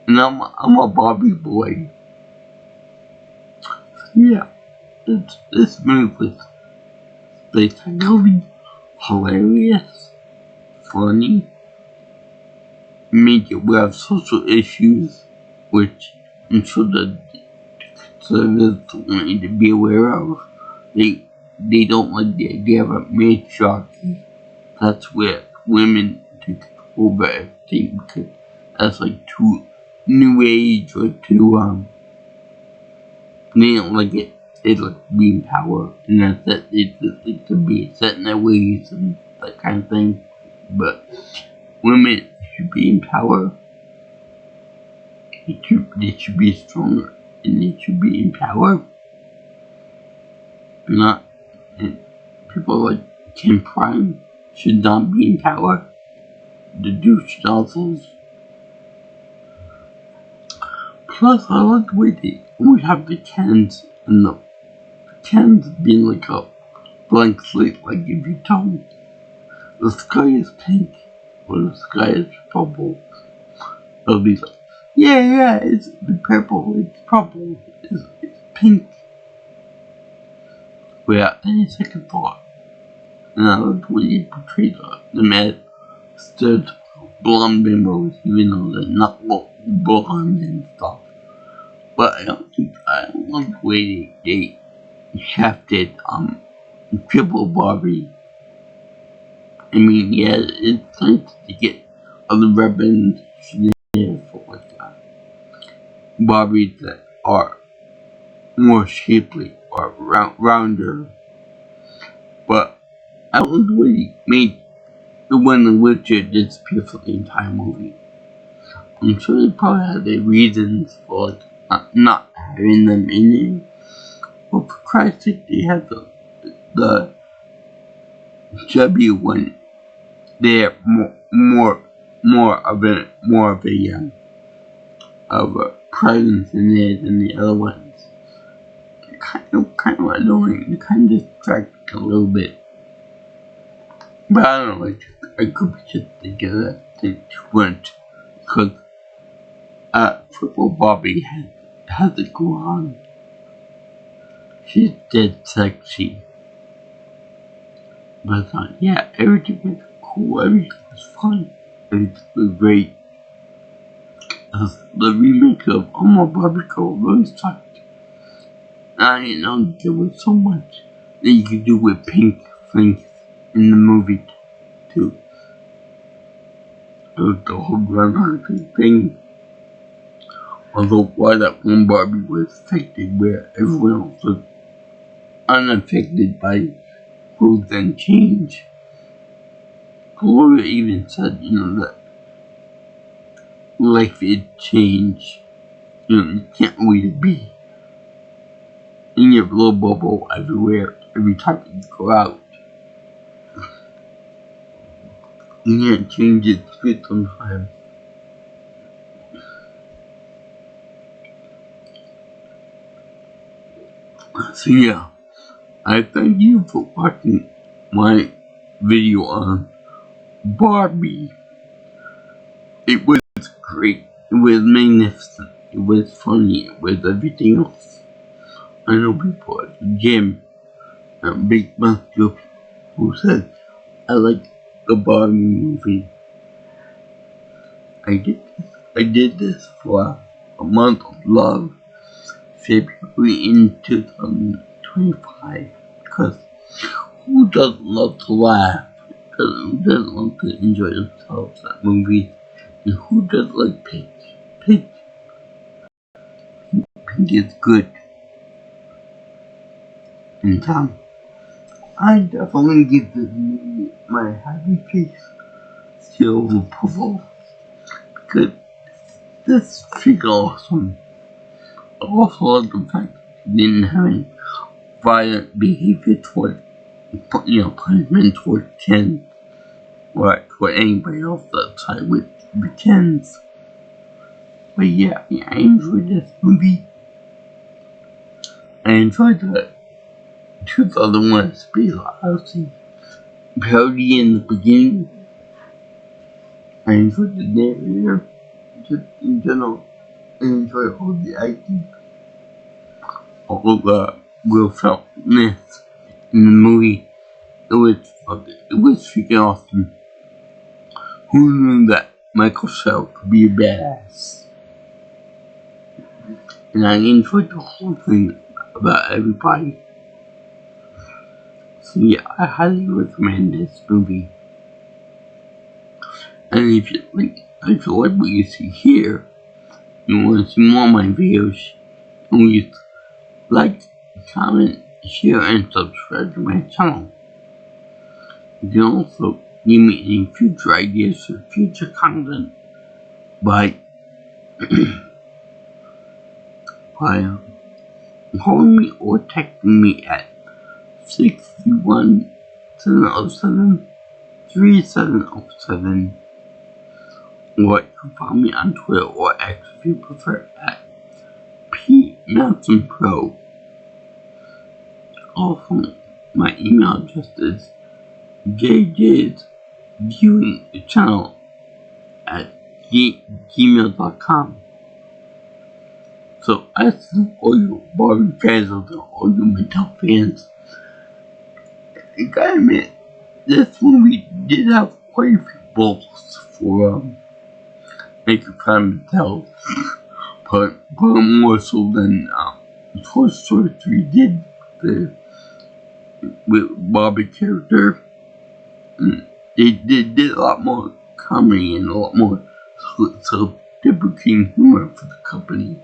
And I'm a Barbie boy. Yeah. This movie was spectacularly hilarious, funny, made you aware of social issues, which I'm sure the conservatives want you to be aware of. They don't like the idea of a matriarchy. That's where women take over everything, because that's like too new age or too they don't like it. They like to be in power, and that's it. They just like to be set in their ways and that kind of thing. But women should be in power. They should be stronger, and they should be in power. Not and people like Kim Prime should not be in power. The douche nozzles. Plus, I like the way they we have the cans and the cans being like a blank slate. Like if you tell me the sky is pink or the sky is purple, it'll be like, yeah, it's purple, it's purple, it's pink. Without any second thought. And I like the way they portray the mad stood blonde bimbos, even though they're not blonde and stuff. But I don't like the way they shafted triple Barbie. I mean, yeah, it's nice to get other weapons for like Barbies that are more shapely or rounder. But I don't like the way they made the one in the wheelchair disappear for the entire movie. I'm sure they probably had their reasons for like not having them in it. But for Christ's sake, they had the chubby one there more of a presence in there than the other ones. Kind of annoying. It kind of distracted a little bit. But I don't know, like I could be just thinking that they weren't, because Triple Barbie has it go on. She's dead sexy. But yeah, everything was cool, everything was fun, everything was great. The remake of My Barbie Girl really sucked. I didn't know there was so much that you could do with pink things in the movie too. It was the whole dramatic thing. Although why that one Barbie was affected where everyone else was unaffected by growth and change. Gloria even said, that life is change. You can't always be in your little bubble everywhere, every time you go out. You can't change it good sometimes. So yeah, I thank you for watching my video on Barbie. It was great, it was magnificent, it was funny, it was everything else. I know people at the gym, big muscular people who said, I like the Barbie movie. I did this for a month of love, February in 2025, because who doesn't love to laugh? Who doesn't love to enjoy themselves at movies? And who doesn't like pink? Pink is good. In time, I definitely give this movie my happy face still of approval, because this is freaking awesome. I also like the fact that he didn't have any violent behavior toward, punishment toward Ken, or toward anybody else that side with Ken's. But yeah, I enjoyed this movie. I enjoyed the 2001 Space Odyssey parody in the beginning. I enjoyed the narrator, just in general. I enjoyed all the acting, all the Will Smith in the movie. It was freaking awesome. Who knew that Michael Cera could be a badass? And I enjoyed the whole thing about everybody. So yeah, I highly recommend this movie. And if you like what you see here, you want to see more of my videos, please like, comment, share, and subscribe to my channel. You can also give me any future ideas for future content by calling me or texting me at 631-707-3707, or you can find me on Twitter or X if you prefer at PMountainPro. Also, my email address is jjsviewingchannel at gmail.com. So I thank all you Barbie fans out there, all you Mattel fans. I gotta admit, this movie did have quite a few balls for making fun of Mattel, but more so than Toy Story 3 did with Barbie character. They did a lot more comedy and a lot more self-deprecating humor for the company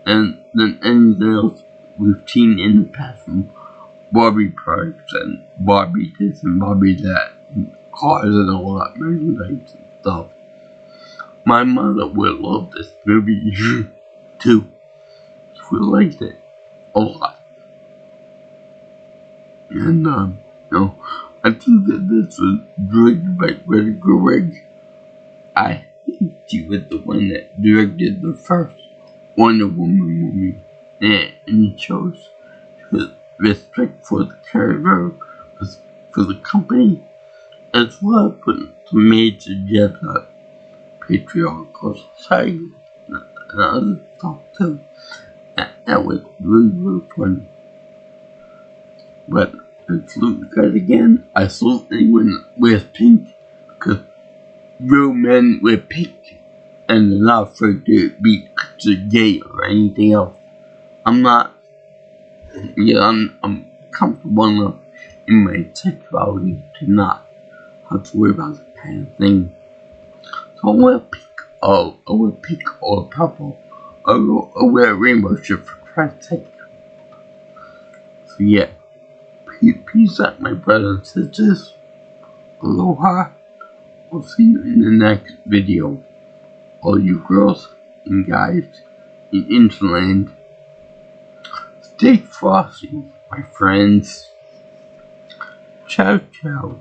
than anything else we've seen in the past from Barbie products and Barbie this and Barbie that, and cars and all that merchandise and stuff. My mother would love this movie too. She liked it a lot. And I think that this was directed by Greta Gerwig. I think she was the one that directed the first Wonder Woman movie, and it shows respect for the character, for the company, as well as putting some major together patriarchal society and other stuff too. That was really fun. But I salute you guys again. I salute anyone that wears pink, because real men wear pink and they're not afraid to be considered gay or anything else. I'm comfortable enough in my sexuality to not have to worry about that kind of thing. So I'll wear pink or purple. I'll wear a rainbow shirt for Christ's sake. So yeah, peace out, my brothers and sisters. Aloha. I'll see you in the next video. All you girls and guys in Interland, stay frosty, my friends. Ciao, ciao.